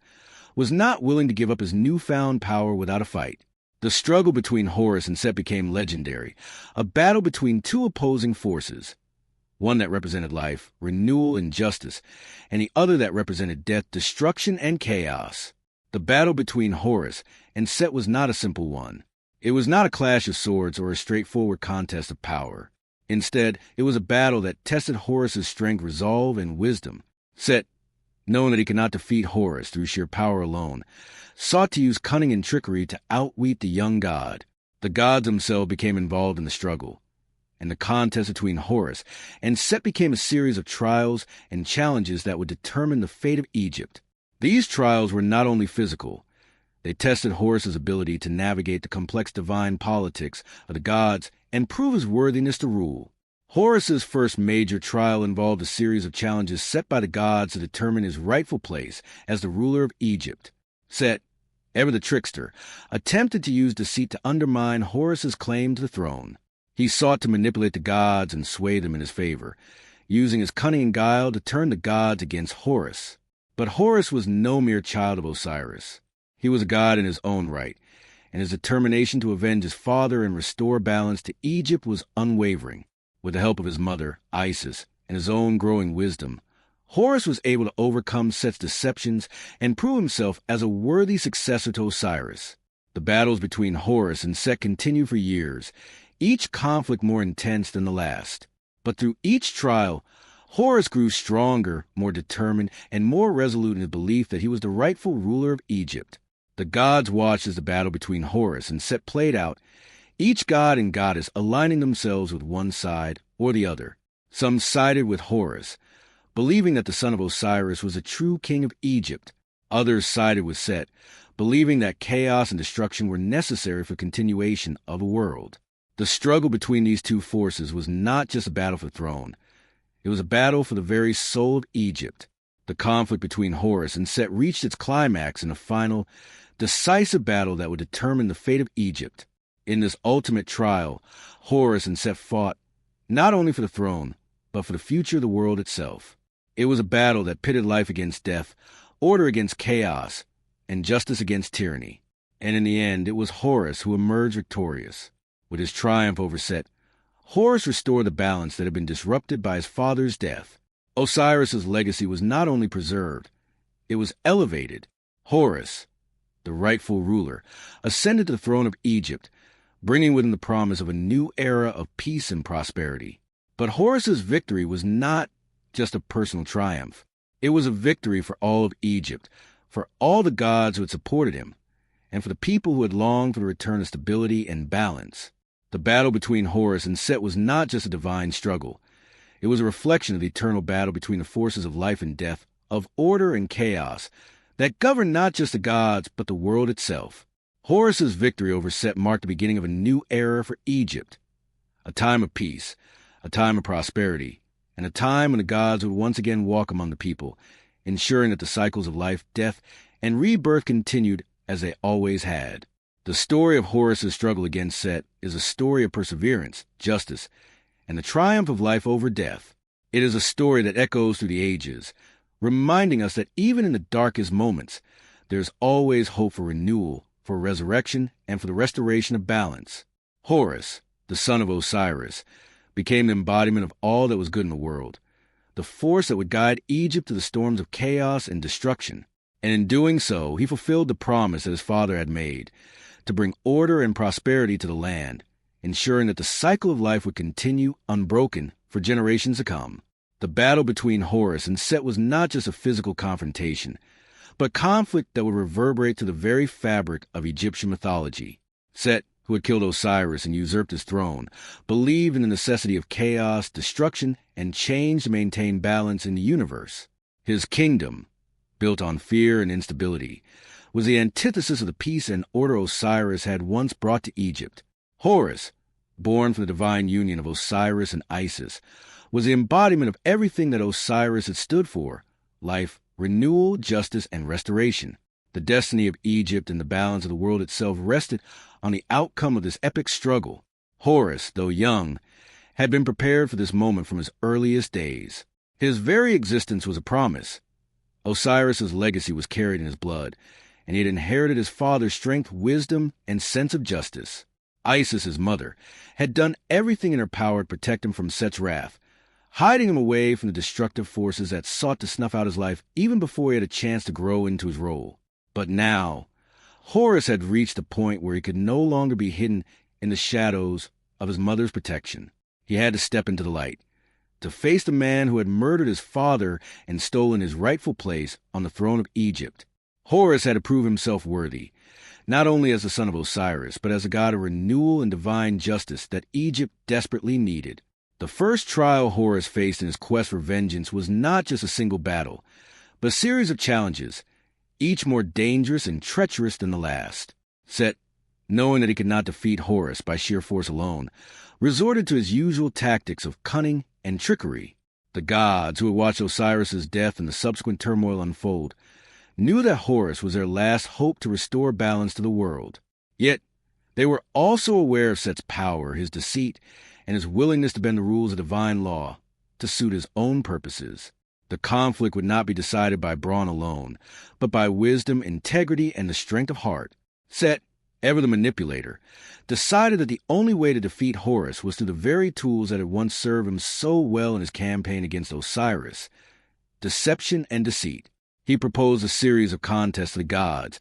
was not willing to give up his newfound power without a fight. The struggle between Horus and Set became legendary, a battle between two opposing forces, one that represented life, renewal, and justice, and the other that represented death, destruction, and chaos. The battle between Horus and Set was not a simple one. It was not a clash of swords or a straightforward contest of power. Instead, it was a battle that tested Horus's strength, resolve, and wisdom. Set, knowing that he could not defeat Horus through sheer power alone, sought to use cunning and trickery to outwit the young god. The gods themselves became involved in the struggle, and the contest between Horus and Set became a series of trials and challenges that would determine the fate of Egypt. These trials were not only physical. They tested Horus's ability to navigate the complex divine politics of the gods and prove his worthiness to rule. Horus's first major trial involved a series of challenges set by the gods to determine his rightful place as the ruler of Egypt. Set, ever the trickster, attempted to use deceit to undermine Horus's claim to the throne. He sought to manipulate the gods and sway them in his favor, using his cunning and guile to turn the gods against Horus. But Horus was no mere child of Osiris. He was a god in his own right, and his determination to avenge his father and restore balance to Egypt was unwavering. With the help of his mother, Isis, and his own growing wisdom, Horus was able to overcome Set's deceptions and prove himself as a worthy successor to Osiris. The battles between Horus and Set continued for years, each conflict more intense than the last. But through each trial, Horus grew stronger, more determined, and more resolute in his belief that he was the rightful ruler of Egypt. The gods watched as the battle between Horus and Set played out, each god and goddess aligning themselves with one side or the other. Some sided with Horus, believing that the son of Osiris was the true king of Egypt. Others sided with Set, believing that chaos and destruction were necessary for continuation of a world. The struggle between these two forces was not just a battle for the throne. It was a battle for the very soul of Egypt. The conflict between Horus and Set reached its climax in a final, decisive battle that would determine the fate of Egypt. In this ultimate trial, Horus and Set fought not only for the throne, but for the future of the world itself. It was a battle that pitted life against death, order against chaos, and justice against tyranny. And in the end, it was Horus who emerged victorious. With his triumph over Set, Horus restored the balance that had been disrupted by his father's death. Osiris's legacy was not only preserved, it was elevated. Horus, the rightful ruler, ascended to the throne of Egypt, bringing with him the promise of a new era of peace and prosperity. But Horus's victory was not just a personal triumph. It was a victory for all of Egypt, for all the gods who had supported him, and for the people who had longed for the return of stability and balance. The battle between Horus and Set was not just a divine struggle. It was a reflection of the eternal battle between the forces of life and death, of order and chaos, that governed not just the gods, but the world itself. Horus's victory over Set marked the beginning of a new era for Egypt, a time of peace, a time of prosperity, and a time when the gods would once again walk among the people, ensuring that the cycles of life, death, and rebirth continued as they always had. The story of Horus's struggle against Set is a story of perseverance, justice, and the triumph of life over death. It is a story that echoes through the ages, reminding us that even in the darkest moments, there's always hope for renewal, for resurrection, and for the restoration of balance. Horus, the son of Osiris, became the embodiment of all that was good in the world, the force that would guide Egypt to the storms of chaos and destruction. And in doing so, he fulfilled the promise that his father had made, to bring order and prosperity to the land, ensuring that the cycle of life would continue unbroken for generations to come. The battle between Horus and Set was not just a physical confrontation, but conflict that would reverberate to the very fabric of Egyptian mythology. Set, who had killed Osiris and usurped his throne, believed in the necessity of chaos, destruction, and change to maintain balance in the universe. His kingdom, built on fear and instability, was the antithesis of the peace and order Osiris had once brought to Egypt. Horus, born from the divine union of Osiris and Isis, was the embodiment of everything that Osiris had stood for: life, renewal, justice, and restoration. The destiny of Egypt and the balance of the world itself rested on the outcome of this epic struggle. Horus, though young, had been prepared for this moment from his earliest days. His very existence was a promise. Osiris's legacy was carried in his blood, and he had inherited his father's strength, wisdom, and sense of justice. Isis, his mother, had done everything in her power to protect him from Set's wrath, hiding him away from the destructive forces that sought to snuff out his life even before he had a chance to grow into his role. But now, Horus had reached a point where he could no longer be hidden in the shadows of his mother's protection. He had to step into the light, to face the man who had murdered his father and stolen his rightful place on the throne of Egypt. Horus had to prove himself worthy, not only as the son of Osiris, but as a god of renewal and divine justice that Egypt desperately needed. The first trial Horus faced in his quest for vengeance was not just a single battle, but a series of challenges, each more dangerous and treacherous than the last. Set, knowing that he could not defeat Horus by sheer force alone, resorted to his usual tactics of cunning and trickery. The gods, who had watched Osiris's death and the subsequent turmoil unfold, knew that Horus was their last hope to restore balance to the world. Yet, they were also aware of Set's power, his deceit, and his willingness to bend the rules of divine law to suit his own purposes. The conflict would not be decided by brawn alone, but by wisdom, integrity, and the strength of heart. Set, ever the manipulator, decided that the only way to defeat Horus was through the very tools that had once served him so well in his campaign against Osiris: deception and deceit. He proposed a series of contests to the gods,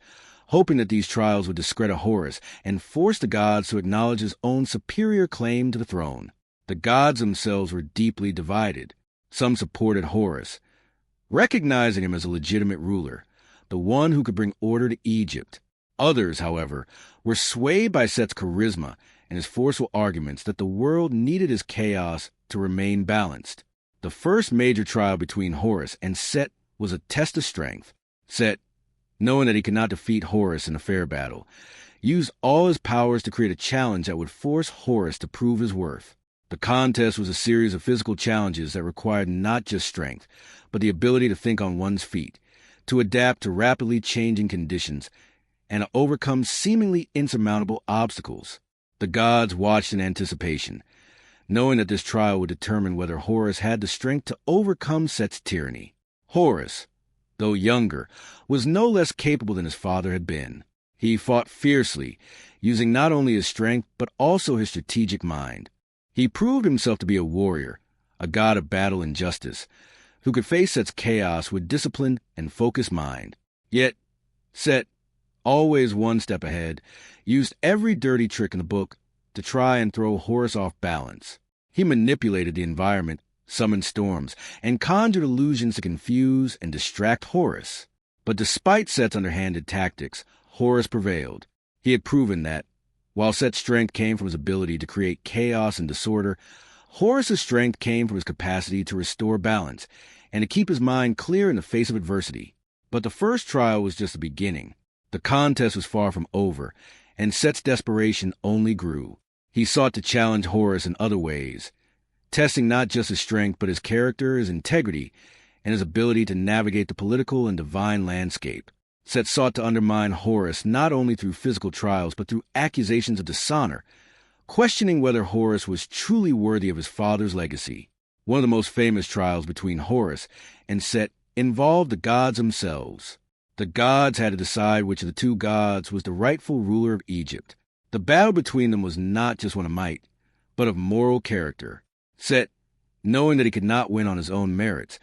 hoping that these trials would discredit Horus and force the gods to acknowledge his own superior claim to the throne. The gods themselves were deeply divided. Some supported Horus, recognizing him as a legitimate ruler, the one who could bring order to Egypt. Others, however, were swayed by Set's charisma and his forceful arguments that the world needed his chaos to remain balanced. The first major trial between Horus and Set was a test of strength. Set, knowing that he could not defeat Horus in a fair battle, used all his powers to create a challenge that would force Horus to prove his worth. The contest was a series of physical challenges that required not just strength, but the ability to think on one's feet, to adapt to rapidly changing conditions, and to overcome seemingly insurmountable obstacles. The gods watched in anticipation, knowing that this trial would determine whether Horus had the strength to overcome Set's tyranny. Horus, though younger, was no less capable than his father had been. He fought fiercely, using not only his strength but also his strategic mind. He proved himself to be a warrior, a god of battle and justice, who could face Set's chaos with disciplined and focused mind. Yet, Set, always one step ahead, used every dirty trick in the book to try and throw Horus off balance. He manipulated the environment, summoned storms, and conjured illusions to confuse and distract Horus. But despite Set's underhanded tactics, Horus prevailed. He had proven that, while Set's strength came from his ability to create chaos and disorder, Horus's strength came from his capacity to restore balance and to keep his mind clear in the face of adversity. But the first trial was just the beginning. The contest was far from over, and Set's desperation only grew. He sought to challenge Horus in other ways, testing not just his strength but his character, his integrity, and his ability to navigate the political and divine landscape. Set sought to undermine Horus not only through physical trials but through accusations of dishonor, questioning whether Horus was truly worthy of his father's legacy. One of the most famous trials between Horus and Set involved the gods themselves. The gods had to decide which of the two gods was the rightful ruler of Egypt. The battle between them was not just one of might, but of moral character. Set, knowing that he could not win on his own merits,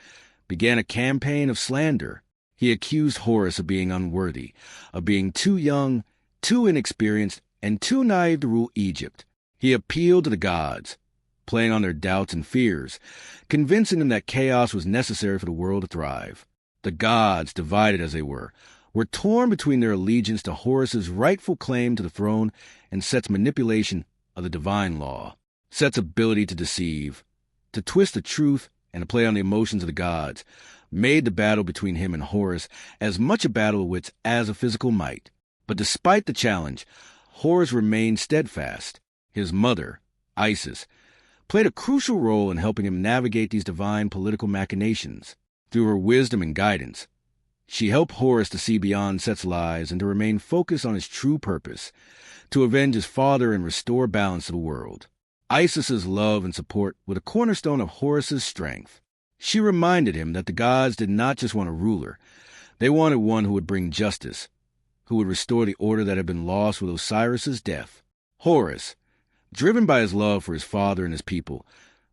began a campaign of slander. He accused Horus of being unworthy, of being too young, too inexperienced, and too naive to rule Egypt. He appealed to the gods, playing on their doubts and fears, convincing them that chaos was necessary for the world to thrive. The gods, divided as they were torn between their allegiance to Horus's rightful claim to the throne and Set's manipulation of the divine law. Set's ability to deceive, to twist the truth, and to play on the emotions of the gods made the battle between him and Horus as much a battle of wits as a physical might. But despite the challenge, Horus remained steadfast. His mother, Isis, played a crucial role in helping him navigate these divine political machinations. Through her wisdom and guidance, she helped Horus to see beyond Set's lies and to remain focused on his true purpose, to avenge his father and restore balance to the world. Isis's love and support were the cornerstone of Horus's strength. She reminded him that the gods did not just want a ruler. They wanted one who would bring justice, who would restore the order that had been lost with Osiris's death. Horus, driven by his love for his father and his people,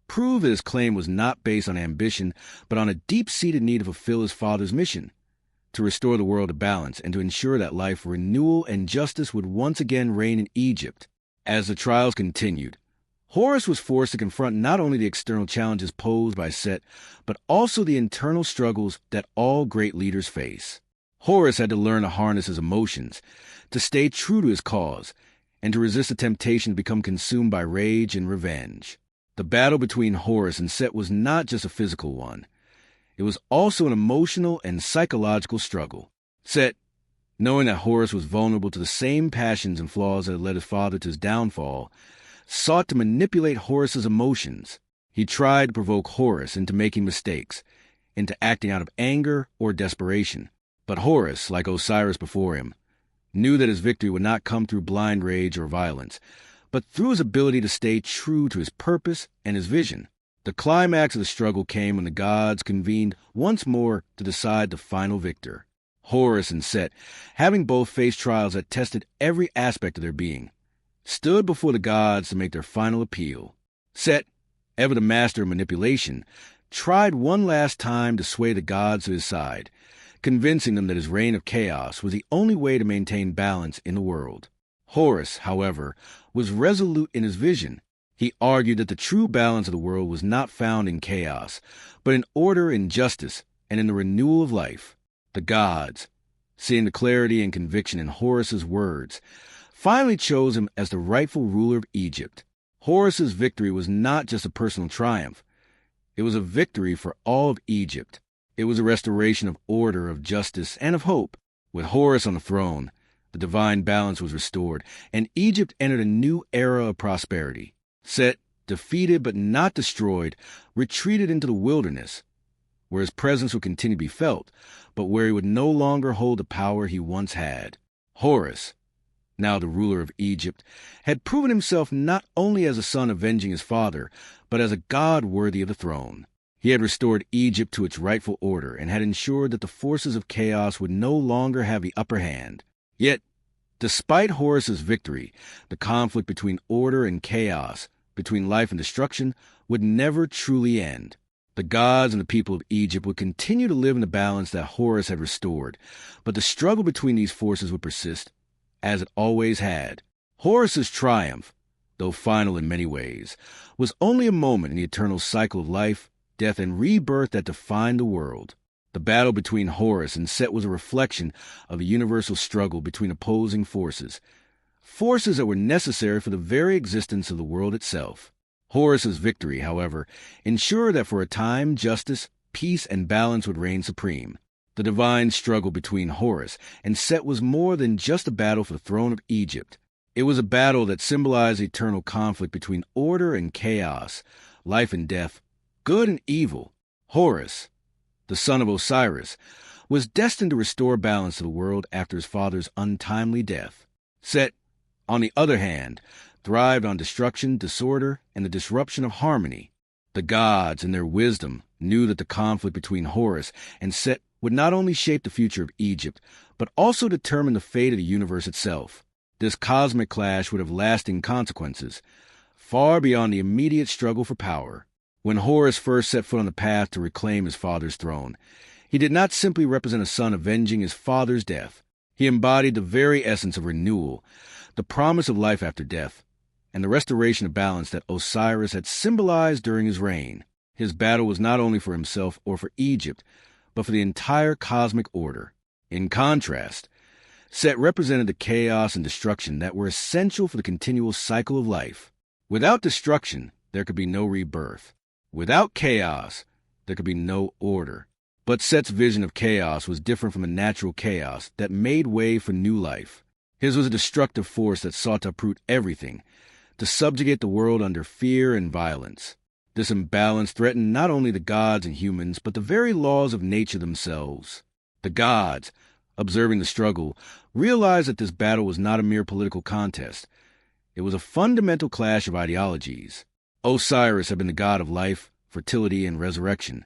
proved that his claim was not based on ambition, but on a deep-seated need to fulfill his father's mission, to restore the world to balance and to ensure that life, renewal, and justice would once again reign in Egypt. As the trials continued, Horus was forced to confront not only the external challenges posed by Set, but also the internal struggles that all great leaders face. Horus had to learn to harness his emotions, to stay true to his cause, and to resist the temptation to become consumed by rage and revenge. The battle between Horus and Set was not just a physical one. It was also an emotional and psychological struggle. Set, knowing that Horus was vulnerable to the same passions and flaws that had led his father to his downfall, sought to manipulate Horus's emotions. He tried to provoke Horus into making mistakes, into acting out of anger or desperation. But Horus, like Osiris before him, knew that his victory would not come through blind rage or violence, but through his ability to stay true to his purpose and his vision. The climax of the struggle came when the gods convened once more to decide the final victor. Horus and Set, having both faced trials that tested every aspect of their being, stood before the gods to make their final appeal. Set, ever the master of manipulation, tried one last time to sway the gods to his side, convincing them that his reign of chaos was the only way to maintain balance in the world. Horus, however, was resolute in his vision. He argued that the true balance of the world was not found in chaos, but in order and justice and in the renewal of life. The gods, seeing the clarity and conviction in Horus's words, finally chose him as the rightful ruler of Egypt. Horus's victory was not just a personal triumph. It was a victory for all of Egypt. It was a restoration of order, of justice, and of hope. With Horus on the throne, the divine balance was restored, and Egypt entered a new era of prosperity. Set, defeated but not destroyed, retreated into the wilderness, where his presence would continue to be felt, but where he would no longer hold the power he once had. Horus, now the ruler of Egypt, had proven himself not only as a son avenging his father, but as a god worthy of the throne. He had restored Egypt to its rightful order and had ensured that the forces of chaos would no longer have the upper hand. Yet, despite Horus's victory, the conflict between order and chaos, between life and destruction, would never truly end. The gods and the people of Egypt would continue to live in the balance that Horus had restored, but the struggle between these forces would persist, as it always had. Horus's triumph, though final in many ways, was only a moment in the eternal cycle of life, death, and rebirth that defined the world. The battle between Horus and Set was a reflection of a universal struggle between opposing forces that were necessary for the very existence of the world itself. Horus's victory, however, ensured that for a time justice, peace, and balance would reign supreme. The divine struggle between Horus and Set was more than just a battle for the throne of Egypt. It was a battle that symbolized the eternal conflict between order and chaos, life and death, good and evil. Horus, the son of Osiris, was destined to restore balance to the world after his father's untimely death. Set, on the other hand, thrived on destruction, disorder, and the disruption of harmony. The gods, in their wisdom, knew that the conflict between Horus and Set would not only shape the future of Egypt, but also determine the fate of the universe itself. This cosmic clash would have lasting consequences, far beyond the immediate struggle for power. When Horus first set foot on the path to reclaim his father's throne, he did not simply represent a son avenging his father's death. He embodied the very essence of renewal, the promise of life after death, and the restoration of balance that Osiris had symbolized during his reign. His battle was not only for himself or for Egypt, but for the entire cosmic order. In contrast, Set represented the chaos and destruction that were essential for the continual cycle of life. Without destruction, there could be no rebirth. Without chaos, there could be no order. But Set's vision of chaos was different from the natural chaos that made way for new life. His was a destructive force that sought to uproot everything, to subjugate the world under fear and violence. This imbalance threatened not only the gods and humans, but the very laws of nature themselves. The gods, observing the struggle, realized that this battle was not a mere political contest. It was a fundamental clash of ideologies. Osiris had been the god of life, fertility, and resurrection,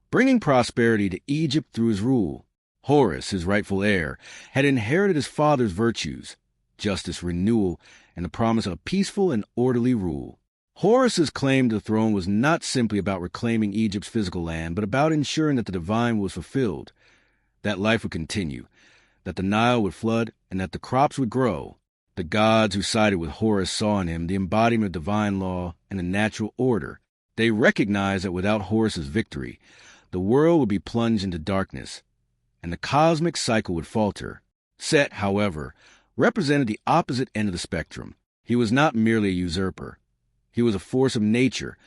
bringing prosperity to Egypt through his rule. Horus, his rightful heir, had inherited his father's virtues, justice, renewal, and the promise of a peaceful and orderly rule. Horus's claim to the throne was not simply about reclaiming Egypt's physical land, but about ensuring that the divine was fulfilled, that life would continue, that the Nile would flood, and that the crops would grow. The gods who sided with Horus saw in him the embodiment of divine law and the natural order. They recognized that without Horus's victory, the world would be plunged into darkness, and the cosmic cycle would falter. Set, however, represented the opposite end of the spectrum. He was not merely a usurper. He was a force of nature,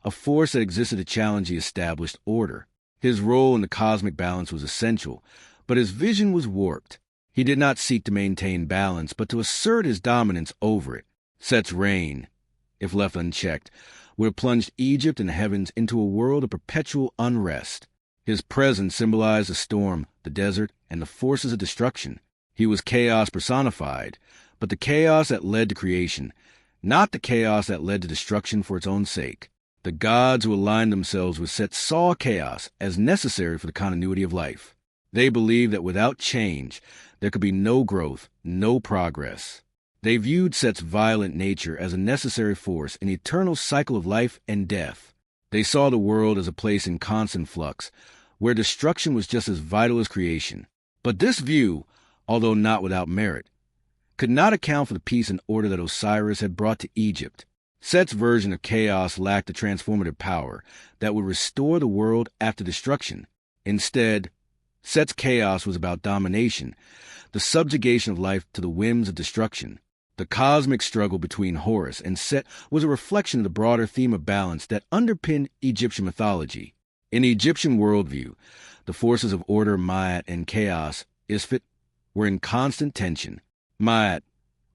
a force that existed to challenge the established order. His role in the cosmic balance was essential, but his vision was warped. He did not seek to maintain balance, but to assert his dominance over it. Set's reign, if left unchecked, would have plunged Egypt and the heavens into a world of perpetual unrest. His presence symbolized the storm, the desert, and the forces of destruction. He was chaos personified, but the chaos that led to creation, not the chaos that led to destruction for its own sake. The gods who aligned themselves with Set saw chaos as necessary for the continuity of life. They believed that without change, there could be no growth, no progress. They viewed Set's violent nature as a necessary force in the eternal cycle of life and death. They saw the world as a place in constant flux, where destruction was just as vital as creation. But this view, although not without merit, could not account for the peace and order that Osiris had brought to Egypt. Set's version of chaos lacked the transformative power that would restore the world after destruction. Instead, Set's chaos was about domination, the subjugation of life to the whims of destruction. The cosmic struggle between Horus and Set was a reflection of the broader theme of balance that underpinned Egyptian mythology. In the Egyptian worldview, the forces of order, Ma'at, and chaos, Isfet, were in constant tension. Ma'at,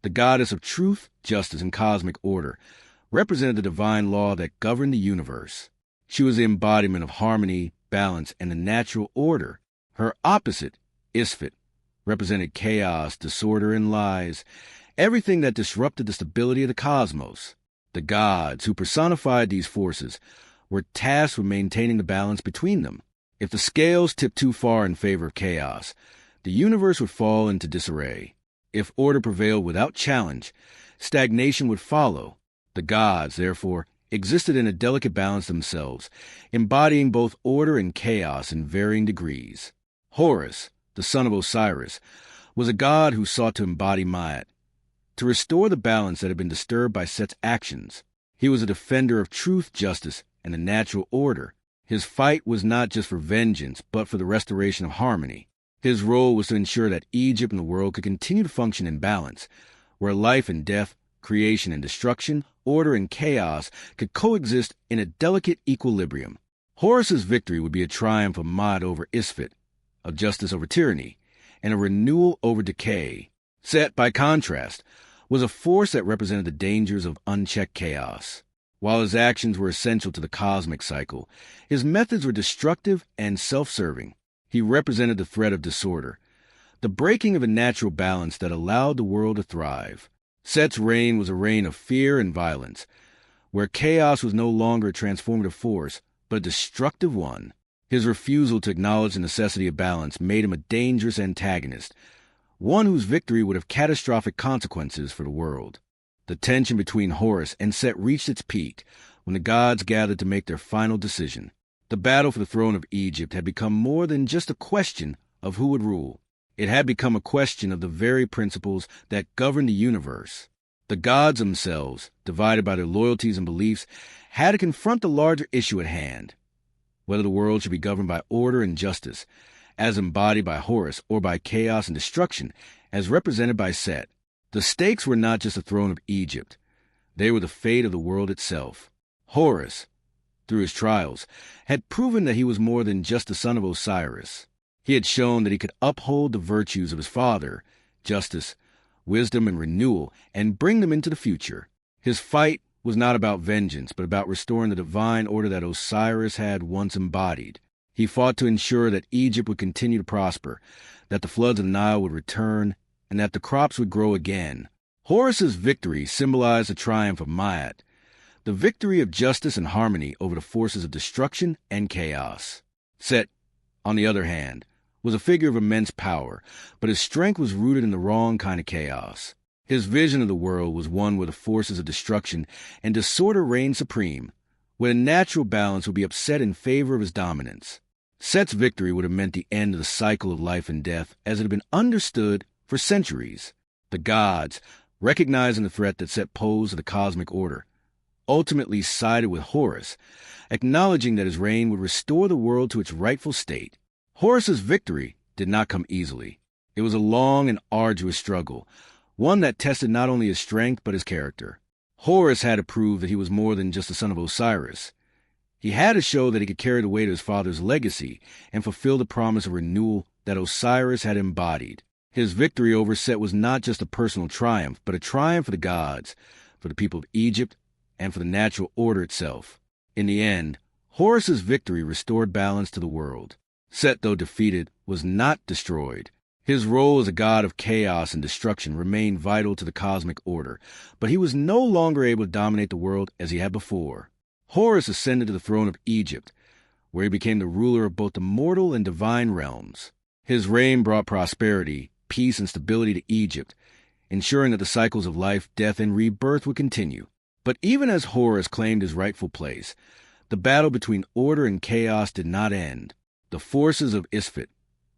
the goddess of truth, justice, and cosmic order, represented the divine law that governed the universe. She was the embodiment of harmony, balance, and the natural order. Her opposite, Isfet, represented chaos, disorder, and lies, everything that disrupted the stability of the cosmos. The gods, who personified these forces, were tasked with maintaining the balance between them. If the scales tipped too far in favor of chaos, the universe would fall into disarray. If order prevailed without challenge, stagnation would follow. The gods, therefore, existed in a delicate balance themselves, embodying both order and chaos in varying degrees. Horus, the son of Osiris, was a god who sought to embody Ma'at, to restore the balance that had been disturbed by Set's actions. He was a defender of truth, justice, and the natural order. His fight was not just for vengeance, but for the restoration of harmony. His role was to ensure that Egypt and the world could continue to function in balance, where life and death, creation and destruction, order and chaos could coexist in a delicate equilibrium. Horus's victory would be a triumph of Ma'at over Isfet, of justice over tyranny, and a renewal over decay. Set, by contrast, was a force that represented the dangers of unchecked chaos. While his actions were essential to the cosmic cycle, his methods were destructive and self-serving. He represented the threat of disorder, the breaking of a natural balance that allowed the world to thrive. Set's reign was a reign of fear and violence, where chaos was no longer a transformative force, but a destructive one. His refusal to acknowledge the necessity of balance made him a dangerous antagonist, one whose victory would have catastrophic consequences for the world. The tension between Horus and Set reached its peak when the gods gathered to make their final decision. The battle for the throne of Egypt had become more than just a question of who would rule. It had become a question of the very principles that govern the universe. The gods themselves, divided by their loyalties and beliefs, had to confront the larger issue at hand, whether the world should be governed by order and justice, as embodied by Horus, or by chaos and destruction, as represented by Set. The stakes were not just the throne of Egypt. They were the fate of the world itself. Horus, through his trials, had proven that he was more than just the son of Osiris. He had shown that he could uphold the virtues of his father, justice, wisdom, and renewal, and bring them into the future. His fight was not about vengeance, but about restoring the divine order that Osiris had once embodied. He fought to ensure that Egypt would continue to prosper, that the floods of the Nile would return, and that the crops would grow again. Horus's victory symbolized the triumph of Ma'at, the victory of justice and harmony over the forces of destruction and chaos. Set, on the other hand, was a figure of immense power, but his strength was rooted in the wrong kind of chaos. His vision of the world was one where the forces of destruction and disorder reigned supreme, where the natural balance would be upset in favor of his dominance. Set's victory would have meant the end of the cycle of life and death as it had been understood for centuries. The gods, recognizing the threat that Set posed to the cosmic order, ultimately sided with Horus, acknowledging that his reign would restore the world to its rightful state. Horus's victory did not come easily. It was a long and arduous struggle, one that tested not only his strength but his character. Horus had to prove that he was more than just the son of Osiris. He had to show that he could carry the weight of his father's legacy and fulfill the promise of renewal that Osiris had embodied. His victory over Set was not just a personal triumph, but a triumph for the gods, for the people of Egypt, and for the natural order itself. In the end, Horus's victory restored balance to the world. Set, though defeated, was not destroyed. His role as a god of chaos and destruction remained vital to the cosmic order, but he was no longer able to dominate the world as he had before. Horus ascended to the throne of Egypt, where he became the ruler of both the mortal and divine realms. His reign brought prosperity, peace, and stability to Egypt, ensuring that the cycles of life, death, and rebirth would continue. But even as Horus claimed his rightful place, the battle between order and chaos did not end. The forces of Isfet,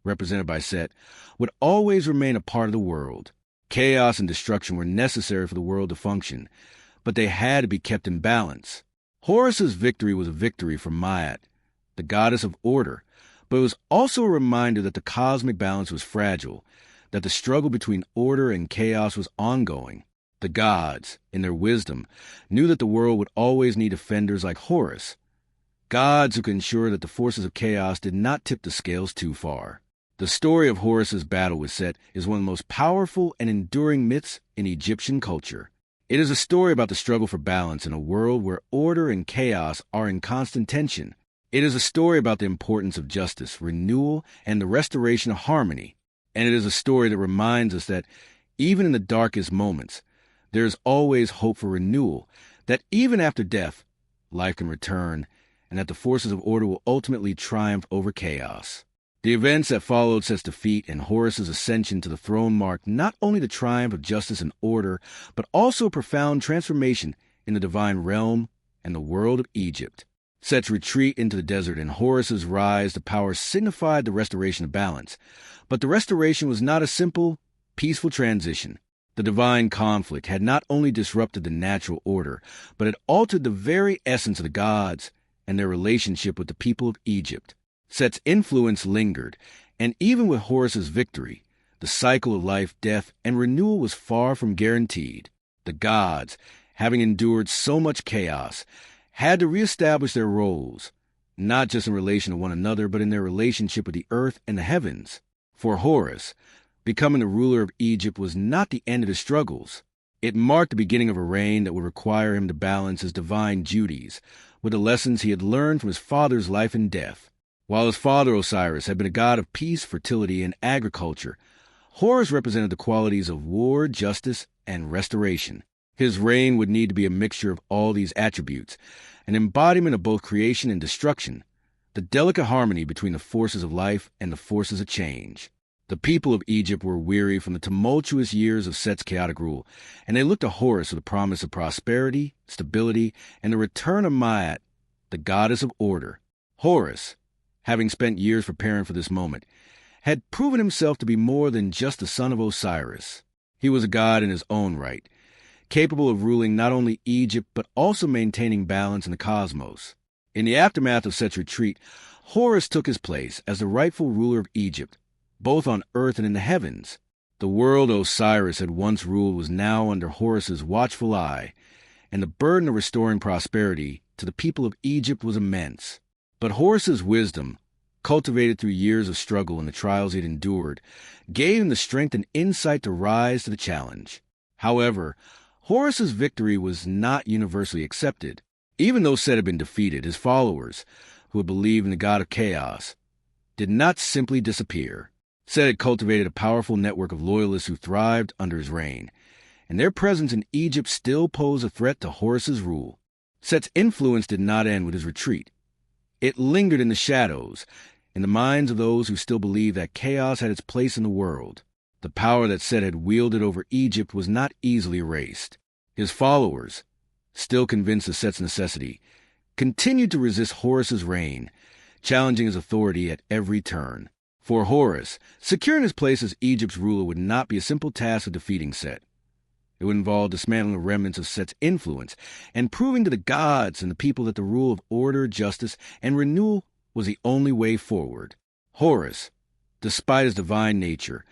represented by Set, would always remain a part of the world. Chaos and destruction were necessary for the world to function, but they had to be kept in balance. Horus's victory was a victory for Ma'at, the goddess of order, but it was also a reminder that the cosmic balance was fragile, that the struggle between order and chaos was ongoing. The gods, in their wisdom, knew that the world would always need defenders like Horus, gods who could ensure that the forces of chaos did not tip the scales too far. The story of Horus's battle with Set is one of the most powerful and enduring myths in Egyptian culture. It is a story about the struggle for balance in a world where order and chaos are in constant tension. It is a story about the importance of justice, renewal, and the restoration of harmony. And it is a story that reminds us that even in the darkest moments, there is always hope for renewal, that even after death, life can return, and that the forces of order will ultimately triumph over chaos. The events that followed Set's defeat and Horus's ascension to the throne marked not only the triumph of justice and order, but also a profound transformation in the divine realm and the world of Egypt. Set's retreat into the desert and Horus's rise to power signified the restoration of balance. But the restoration was not a simple, peaceful transition. The divine conflict had not only disrupted the natural order, but it altered the very essence of the gods and their relationship with the people of Egypt. Set's influence lingered, and even with Horus's victory, the cycle of life, death, and renewal was far from guaranteed. The gods, having endured so much chaos, had to reestablish their roles, not just in relation to one another, but in their relationship with the earth and the heavens. For Horus, becoming the ruler of Egypt was not the end of his struggles. It marked the beginning of a reign that would require him to balance his divine duties with the lessons he had learned from his father's life and death. While his father Osiris had been a god of peace, fertility, and agriculture, Horus represented the qualities of war, justice, and restoration. His reign would need to be a mixture of all these attributes, an embodiment of both creation and destruction, the delicate harmony between the forces of life and the forces of change. The people of Egypt were weary from the tumultuous years of Set's chaotic rule, and they looked to Horus with the promise of prosperity, stability, and the return of Ma'at, the goddess of order. Horus, having spent years preparing for this moment, had proven himself to be more than just the son of Osiris. He was a god in his own right, capable of ruling not only Egypt but also maintaining balance in the cosmos. In the aftermath of Set's retreat, Horus took his place as the rightful ruler of Egypt, both on earth and in the heavens. The world Osiris had once ruled was now under Horus's watchful eye, and the burden of restoring prosperity to the people of Egypt was immense. But Horus's wisdom, cultivated through years of struggle and the trials he had endured, gave him the strength and insight to rise to the challenge. However, Horus's victory was not universally accepted. Even though Set had been defeated, his followers, who had believed in the god of chaos, did not simply disappear. Set had cultivated a powerful network of loyalists who thrived under his reign, and their presence in Egypt still posed a threat to Horus's rule. Set's influence did not end with his retreat. It lingered in the shadows, in the minds of those who still believed that chaos had its place in the world. The power that Set had wielded over Egypt was not easily erased. His followers, still convinced of Set's necessity, continued to resist Horus's reign, challenging his authority at every turn. For Horus, securing his place as Egypt's ruler would not be a simple task of defeating Set. It would involve dismantling the remnants of Set's influence and proving to the gods and the people that the rule of order, justice, and renewal was the only way forward. Horus, despite his divine nature,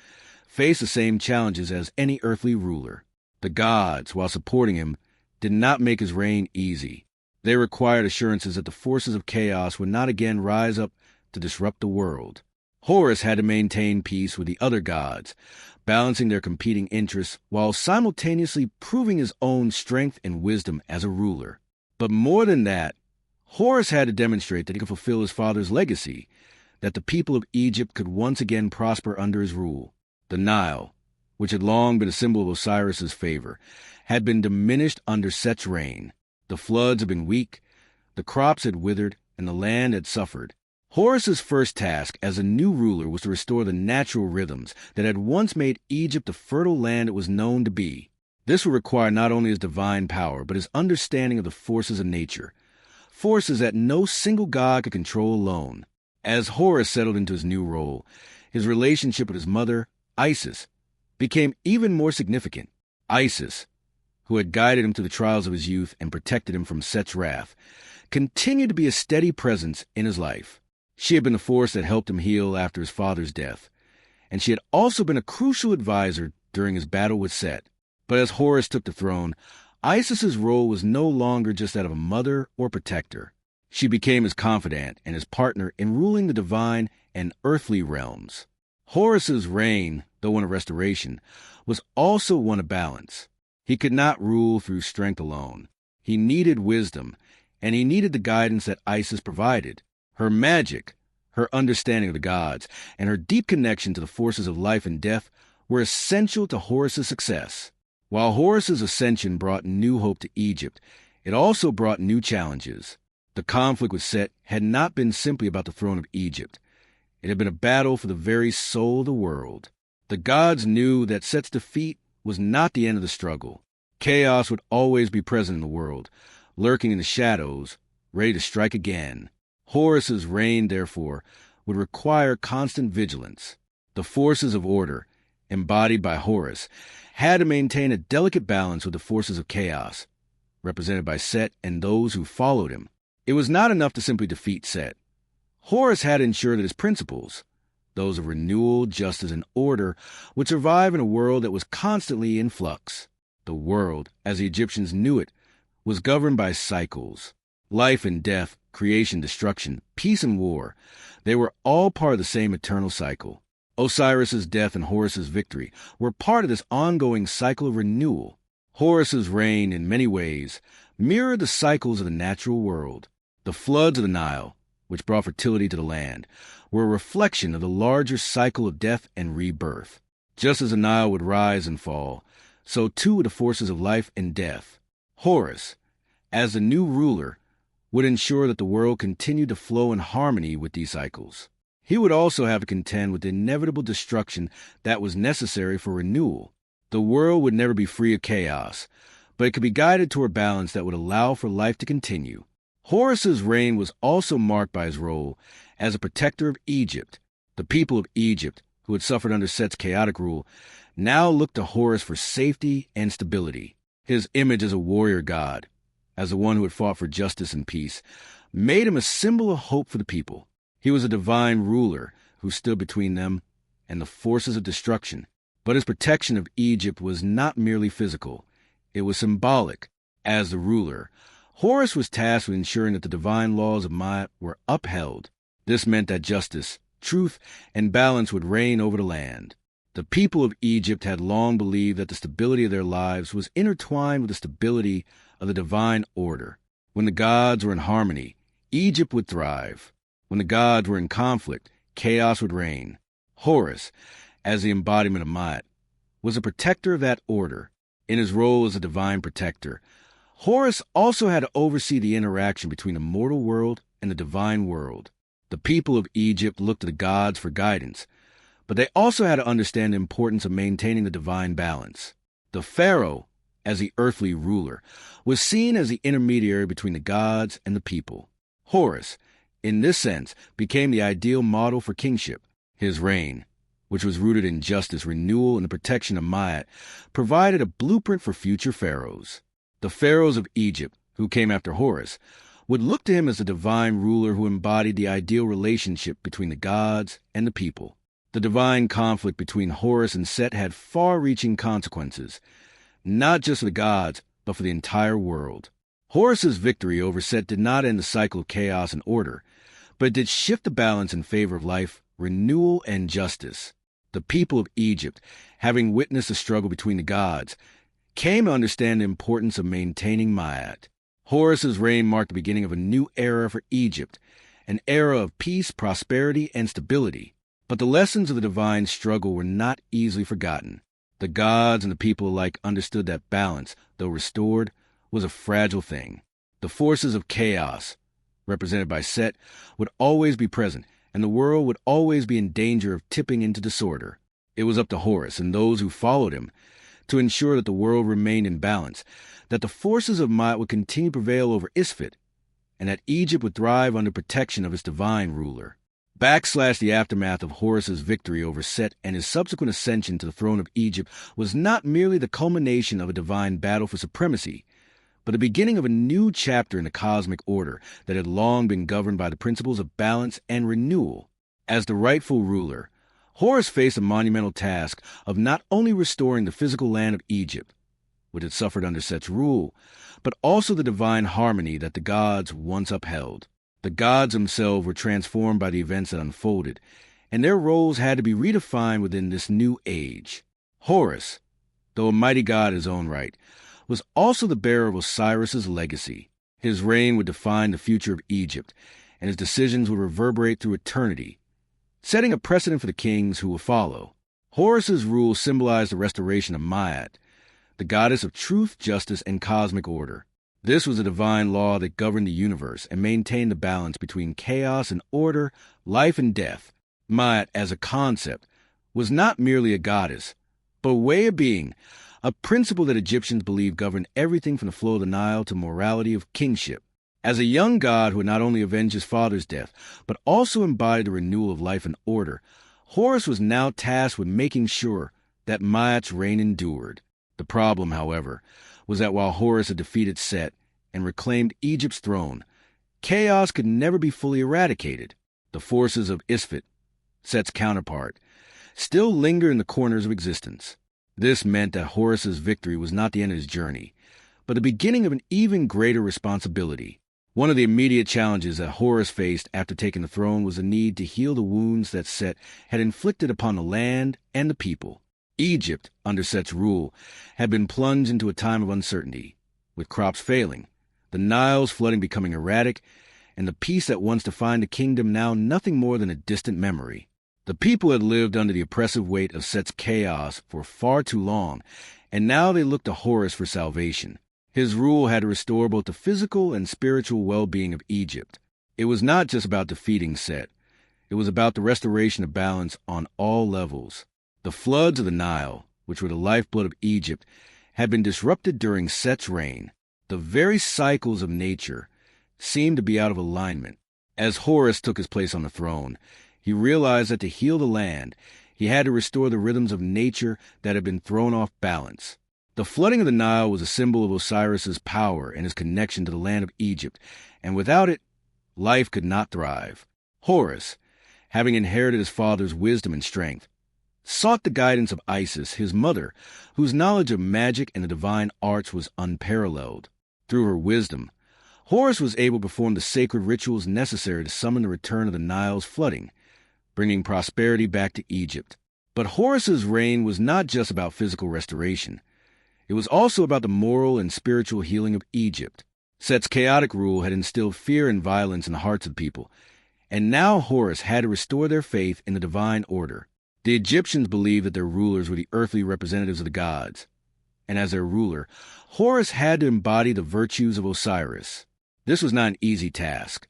faced the same challenges as any earthly ruler. The gods, while supporting him, did not make his reign easy. They required assurances that the forces of chaos would not again rise up to disrupt the world. Horus had to maintain peace with the other gods, balancing their competing interests while simultaneously proving his own strength and wisdom as a ruler. But more than that, Horus had to demonstrate that he could fulfill his father's legacy, that the people of Egypt could once again prosper under his rule. The Nile, which had long been a symbol of Osiris's favor, had been diminished under Set's reign. The floods had been weak, the crops had withered, and the land had suffered. Horus's first task as a new ruler was to restore the natural rhythms that had once made Egypt the fertile land it was known to be. This would require not only his divine power, but his understanding of the forces of nature, forces that no single god could control alone. As Horus settled into his new role, his relationship with his mother, Isis, became even more significant. Isis, who had guided him through the trials of his youth and protected him from Set's wrath, continued to be a steady presence in his life. She had been the force that helped him heal after his father's death, and she had also been a crucial advisor during his battle with Set. But as Horus took the throne, Isis's role was no longer just that of a mother or protector. She became his confidant and his partner in ruling the divine and earthly realms. Horus's reign, though one of restoration, was also one of balance. He could not rule through strength alone. He needed wisdom, and he needed the guidance that Isis provided. Her magic, her understanding of the gods, and her deep connection to the forces of life and death were essential to Horus's success. While Horus's ascension brought new hope to Egypt, it also brought new challenges. The conflict with Set had not been simply about the throne of Egypt. It had been a battle for the very soul of the world. The gods knew that Set's defeat was not the end of the struggle. Chaos would always be present in the world, lurking in the shadows, ready to strike again. Horus's reign, therefore, would require constant vigilance. The forces of order, embodied by Horus, had to maintain a delicate balance with the forces of chaos, represented by Set and those who followed him. It was not enough to simply defeat Set. Horus had to ensure that his principles, those of renewal, justice, and order, would survive in a world that was constantly in flux. The world, as the Egyptians knew it, was governed by cycles. Life and death, creation, destruction, peace and war, they were all part of the same eternal cycle. Osiris's death and Horus's victory were part of this ongoing cycle of renewal. Horus's reign, in many ways, mirrored the cycles of the natural world. The floods of the Nile, which brought fertility to the land, were a reflection of the larger cycle of death and rebirth. Just as the Nile would rise and fall, so too would the forces of life and death. Horus, as the new ruler, would ensure that the world continued to flow in harmony with these cycles. He would also have to contend with the inevitable destruction that was necessary for renewal. The world would never be free of chaos, but it could be guided toward balance that would allow for life to continue. Horus's reign was also marked by his role as a protector of Egypt. The people of Egypt, who had suffered under Set's chaotic rule, now looked to Horus for safety and stability. His image as a warrior god, as the one who had fought for justice and peace, made him a symbol of hope for the people. He was a divine ruler who stood between them and the forces of destruction. But his protection of Egypt was not merely physical. It was symbolic. As the ruler, Horus was tasked with ensuring that the divine laws of Ma'at were upheld. This meant that justice, truth, and balance would reign over the land. The people of Egypt had long believed that the stability of their lives was intertwined with the stability of the divine order. When the gods were in harmony, Egypt would thrive. When the gods were in conflict, chaos would reign. Horus, as the embodiment of Ma'at, was a protector of that order. In his role as a divine protector, Horus also had to oversee the interaction between the mortal world and the divine world. The people of Egypt looked to the gods for guidance, but they also had to understand the importance of maintaining the divine balance. The pharaoh, as the earthly ruler, was seen as the intermediary between the gods and the people. Horus, in this sense, became the ideal model for kingship. His reign, which was rooted in justice, renewal, and the protection of Ma'at, provided a blueprint for future pharaohs. The pharaohs of Egypt, who came after Horus, would look to him as a divine ruler who embodied the ideal relationship between the gods and the people. The divine conflict between Horus and Set had far-reaching consequences, not just for the gods, but for the entire world. Horus's victory over Set did not end the cycle of chaos and order, but it did shift the balance in favor of life, renewal, and justice. The people of Egypt, having witnessed the struggle between the gods, came to understand the importance of maintaining Ma'at. Horus's reign marked the beginning of a new era for Egypt, an era of peace, prosperity, and stability. But the lessons of the divine struggle were not easily forgotten. The gods and the people alike understood that balance, though restored, was a fragile thing. The forces of chaos, represented by Set, would always be present, and the world would always be in danger of tipping into disorder. It was up to Horus and those who followed him to ensure that the world remained in balance, that the forces of Ma'at would continue to prevail over Isfet, and that Egypt would thrive under protection of its divine ruler. The aftermath of Horus's victory over Set and his subsequent ascension to the throne of Egypt was not merely the culmination of a divine battle for supremacy, but the beginning of a new chapter in the cosmic order that had long been governed by the principles of balance and renewal. As the rightful ruler, Horus faced a monumental task of not only restoring the physical land of Egypt, which had suffered under Set's rule, but also the divine harmony that the gods once upheld. The gods themselves were transformed by the events that unfolded, and their roles had to be redefined within this new age. Horus, though a mighty god in his own right, was also the bearer of Osiris's legacy. His reign would define the future of Egypt, and his decisions would reverberate through eternity, setting a precedent for the kings who will follow. Horus's rule symbolized the restoration of Ma'at, the goddess of truth, justice, and cosmic order. This was a divine law that governed the universe and maintained the balance between chaos and order, life and death. Ma'at, as a concept, was not merely a goddess, but a way of being, a principle that Egyptians believed governed everything from the flow of the Nile to morality of kingship. As a young god who had not only avenged his father's death, but also embodied the renewal of life and order, Horus was now tasked with making sure that Maat's reign endured. The problem, however, was that while Horus had defeated Set and reclaimed Egypt's throne, chaos could never be fully eradicated. The forces of Isfet, Set's counterpart, still lingered in the corners of existence. This meant that Horus's victory was not the end of his journey, but the beginning of an even greater responsibility. One of the immediate challenges that Horus faced after taking the throne was the need to heal the wounds that Set had inflicted upon the land and the people. Egypt, under Set's rule, had been plunged into a time of uncertainty, with crops failing, the Nile's flooding becoming erratic, and the peace that once defined the kingdom now nothing more than a distant memory. The people had lived under the oppressive weight of Set's chaos for far too long, and now they looked to Horus for salvation. His rule had to restore both the physical and spiritual well-being of Egypt. It was not just about defeating Set. It was about the restoration of balance on all levels. The floods of the Nile, which were the lifeblood of Egypt, had been disrupted during Set's reign. The very cycles of nature seemed to be out of alignment. As Horus took his place on the throne, he realized that to heal the land, he had to restore the rhythms of nature that had been thrown off balance. The flooding of the Nile was a symbol of Osiris's power and his connection to the land of Egypt, and without it, life could not thrive. Horus, having inherited his father's wisdom and strength, sought the guidance of Isis, his mother, whose knowledge of magic and the divine arts was unparalleled. Through her wisdom, Horus was able to perform the sacred rituals necessary to summon the return of the Nile's flooding, bringing prosperity back to Egypt. But Horus's reign was not just about physical restoration. It was also about the moral and spiritual healing of Egypt. Set's chaotic rule had instilled fear and violence in the hearts of people, and now Horus had to restore their faith in the divine order. The Egyptians believed that their rulers were the earthly representatives of the gods, and as their ruler, Horus had to embody the virtues of Osiris. This was not an easy task,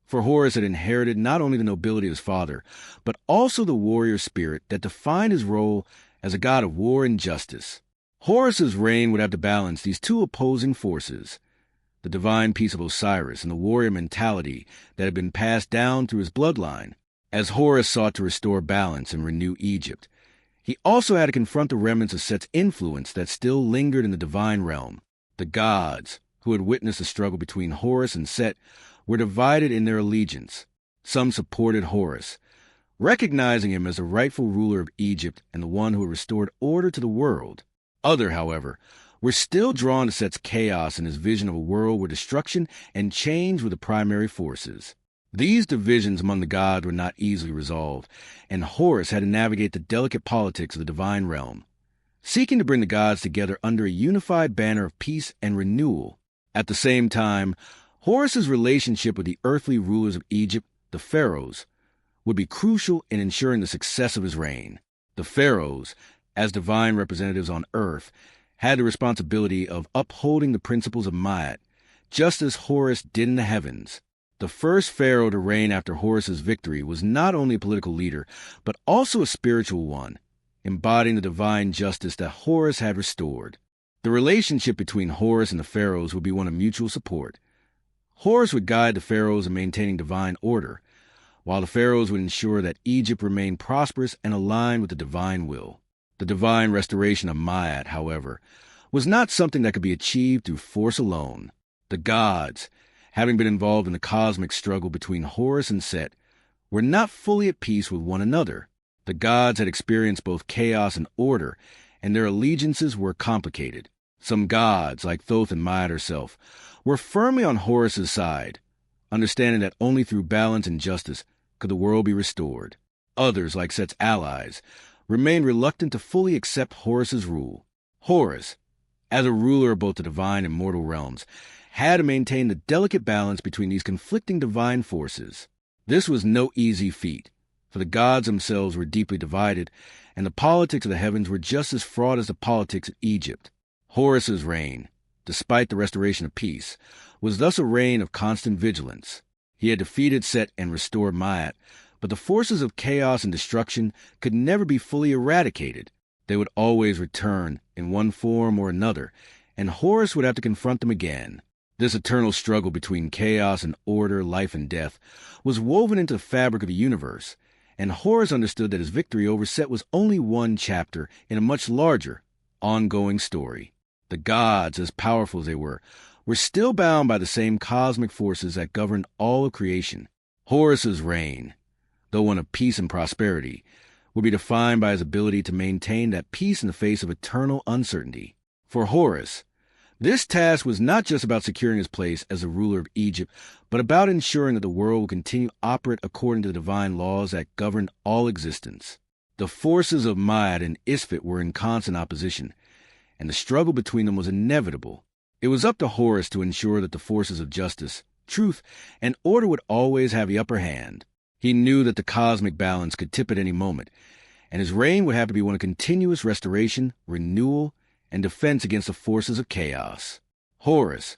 for Horus had inherited not only the nobility of his father, but also the warrior spirit that defined his role as a god of war and justice. Horus's reign would have to balance these two opposing forces, the divine peace of Osiris and the warrior mentality that had been passed down through his bloodline. As Horus sought to restore balance and renew Egypt, he also had to confront the remnants of Set's influence that still lingered in the divine realm. The gods, who had witnessed the struggle between Horus and Set, were divided in their allegiance. Some supported Horus, recognizing him as the rightful ruler of Egypt and the one who had restored order to the world. Others, however, were still drawn to Set's chaos and his vision of a world where destruction and change were the primary forces. These divisions among the gods were not easily resolved, and Horus had to navigate the delicate politics of the divine realm, seeking to bring the gods together under a unified banner of peace and renewal. At the same time, Horus's relationship with the earthly rulers of Egypt, the pharaohs, would be crucial in ensuring the success of his reign. The pharaohs, as divine representatives on earth, had the responsibility of upholding the principles of Maat, just as Horus did in the heavens. The first pharaoh to reign after Horus's victory was not only a political leader, but also a spiritual one, embodying the divine justice that Horus had restored. The relationship between Horus and the pharaohs would be one of mutual support. Horus would guide the pharaohs in maintaining divine order, while the pharaohs would ensure that Egypt remained prosperous and aligned with the divine will. The divine restoration of Maat, however, was not something that could be achieved through force alone. The gods, having been involved in the cosmic struggle between Horus and Set, were not fully at peace with one another. The gods had experienced both chaos and order, and their allegiances were complicated. Some gods, like Thoth and Maat herself, were firmly on Horus's side, understanding that only through balance and justice could the world be restored. Others, like Set's allies, remained reluctant to fully accept Horus's rule. Horus, as a ruler of both the divine and mortal realms, had to maintain the delicate balance between these conflicting divine forces. This was no easy feat, for the gods themselves were deeply divided, and the politics of the heavens were just as fraught as the politics of Egypt. Horus's reign, despite the restoration of peace, was thus a reign of constant vigilance. He had defeated Set and restored Maat, but the forces of chaos and destruction could never be fully eradicated. They would always return in in one form or another, and Horus would have to confront them again. This eternal struggle between chaos and order, life and death, was woven into the fabric of the universe, and Horus understood that his victory over Set was only one chapter in a much larger, ongoing story. The gods, as powerful as they were still bound by the same cosmic forces that governed all of creation. Horus's reign, though one of peace and prosperity, would be defined by his ability to maintain that peace in the face of eternal uncertainty. For Horus, this task was not just about securing his place as the ruler of Egypt, but about ensuring that the world would continue to operate according to the divine laws that governed all existence. The forces of Ma'at and Isfet were in constant opposition, and the struggle between them was inevitable. It was up to Horus to ensure that the forces of justice, truth, and order would always have the upper hand. He knew that the cosmic balance could tip at any moment, and his reign would have to be one of continuous restoration, renewal, and defense against the forces of chaos. Horus,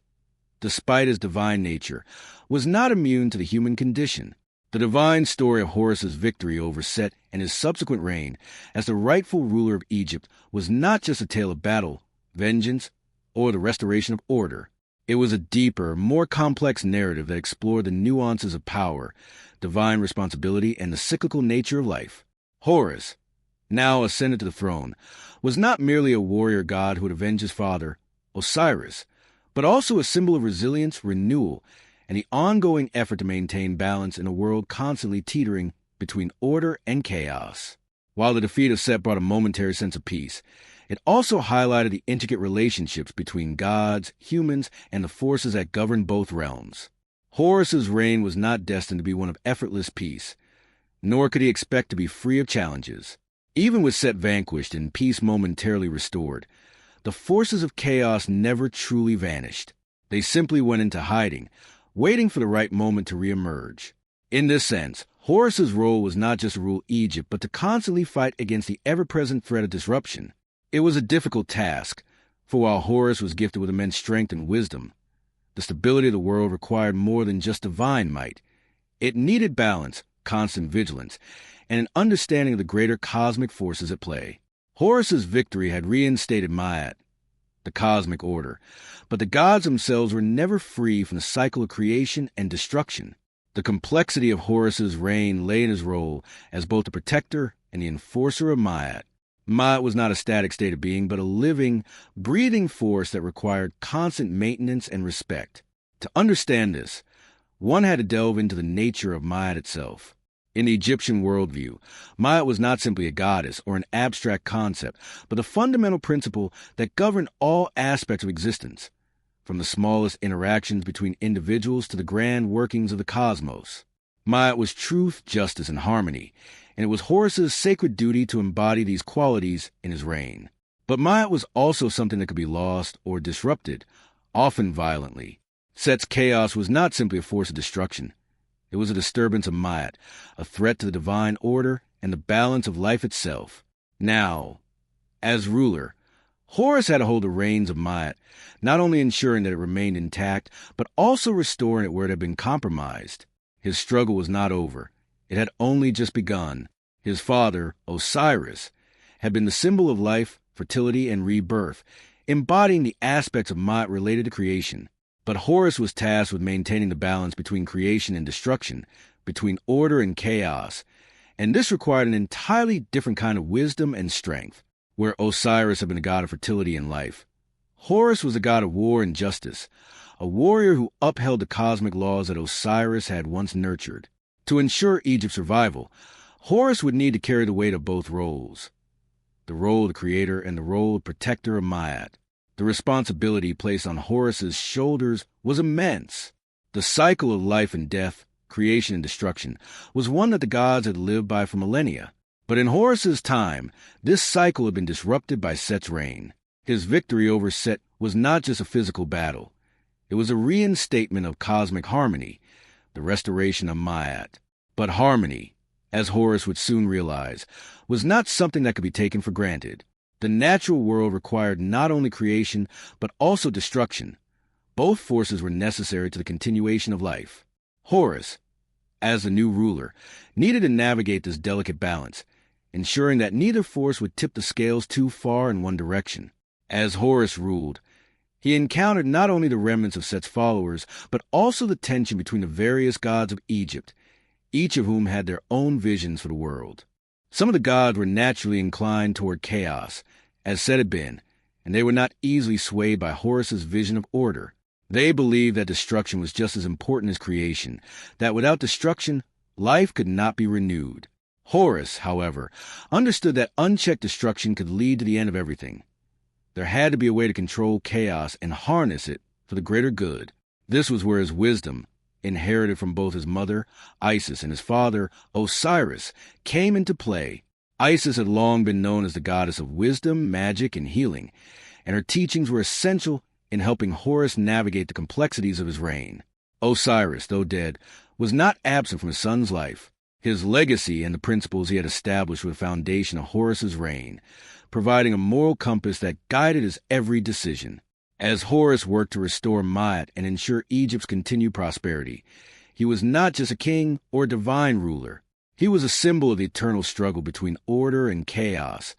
despite his divine nature, was not immune to the human condition. The divine story of Horus's victory over Set and his subsequent reign as the rightful ruler of Egypt was not just a tale of battle, vengeance, or the restoration of order. It was a deeper, more complex narrative that explored the nuances of power, divine responsibility, and the cyclical nature of life. Horus, now ascended to the throne, was not merely a warrior god who would avenge his father, Osiris, but also a symbol of resilience, renewal, and the ongoing effort to maintain balance in a world constantly teetering between order and chaos. While the defeat of Set brought a momentary sense of peace, it also highlighted the intricate relationships between gods, humans, and the forces that govern both realms. Horus's reign was not destined to be one of effortless peace, nor could he expect to be free of challenges. Even with Set vanquished and peace momentarily restored, the forces of chaos never truly vanished. They simply went into hiding, waiting for the right moment to reemerge. In this sense, Horus's role was not just to rule Egypt, but to constantly fight against the ever-present threat of disruption. It was a difficult task, for while Horus was gifted with immense strength and wisdom, the stability of the world required more than just divine might. It needed balance, constant vigilance, and an understanding of the greater cosmic forces at play. Horus's victory had reinstated Ma'at, the cosmic order, but the gods themselves were never free from the cycle of creation and destruction. The complexity of Horus's reign lay in his role as both the protector and the enforcer of Ma'at. Ma'at was not a static state of being, but a living, breathing force that required constant maintenance and respect. To understand this, one had to delve into the nature of Ma'at itself. In the Egyptian worldview, Ma'at was not simply a goddess or an abstract concept, but the fundamental principle that governed all aspects of existence, from the smallest interactions between individuals to the grand workings of the cosmos. Ma'at was truth, justice, and harmony, and it was Horus's sacred duty to embody these qualities in his reign. But Ma'at was also something that could be lost or disrupted, often violently. Set's chaos was not simply a force of destruction. It was a disturbance of Ma'at, a threat to the divine order and the balance of life itself. Now, as ruler, Horus had to hold the reins of Ma'at, not only ensuring that it remained intact, but also restoring it where it had been compromised. His struggle was not over. It had only just begun. His father, Osiris, had been the symbol of life, fertility, and rebirth, embodying the aspects of Ma'at related to creation. But Horus was tasked with maintaining the balance between creation and destruction, between order and chaos, and this required an entirely different kind of wisdom and strength. Where Osiris had been a god of fertility and life, Horus was a god of war and justice, a warrior who upheld the cosmic laws that Osiris had once nurtured. To ensure Egypt's survival, Horus would need to carry the weight of both roles, the role of the creator and the role of protector of Ma'at. The responsibility placed on Horus's shoulders was immense. The cycle of life and death, creation and destruction, was one that the gods had lived by for millennia. But in Horus's time, this cycle had been disrupted by Set's reign. His victory over Set was not just a physical battle. It was a reinstatement of cosmic harmony, the restoration of Ma'at. But harmony, as Horus would soon realize, was not something that could be taken for granted. The natural world required not only creation, but also destruction. Both forces were necessary to the continuation of life. Horus, as the new ruler, needed to navigate this delicate balance, ensuring that neither force would tip the scales too far in one direction. As Horus ruled, he encountered not only the remnants of Set's followers, but also the tension between the various gods of Egypt, each of whom had their own visions for the world. Some of the gods were naturally inclined toward chaos, as Set had been, and they were not easily swayed by Horus's vision of order. They believed that destruction was just as important as creation, that without destruction, life could not be renewed. Horus, however, understood that unchecked destruction could lead to the end of everything. There had to be a way to control chaos and harness it for the greater good. This was where his wisdom, inherited from both his mother, Isis, and his father, Osiris, came into play. Isis had long been known as the goddess of wisdom, magic, and healing, and her teachings were essential in helping Horus navigate the complexities of his reign. Osiris, though dead, was not absent from his son's life. His legacy and the principles he had established were the foundation of Horus's reign, providing a moral compass that guided his every decision. As Horus worked to restore Ma'at and ensure Egypt's continued prosperity, he was not just a king or divine ruler. He was a symbol of the eternal struggle between order and chaos,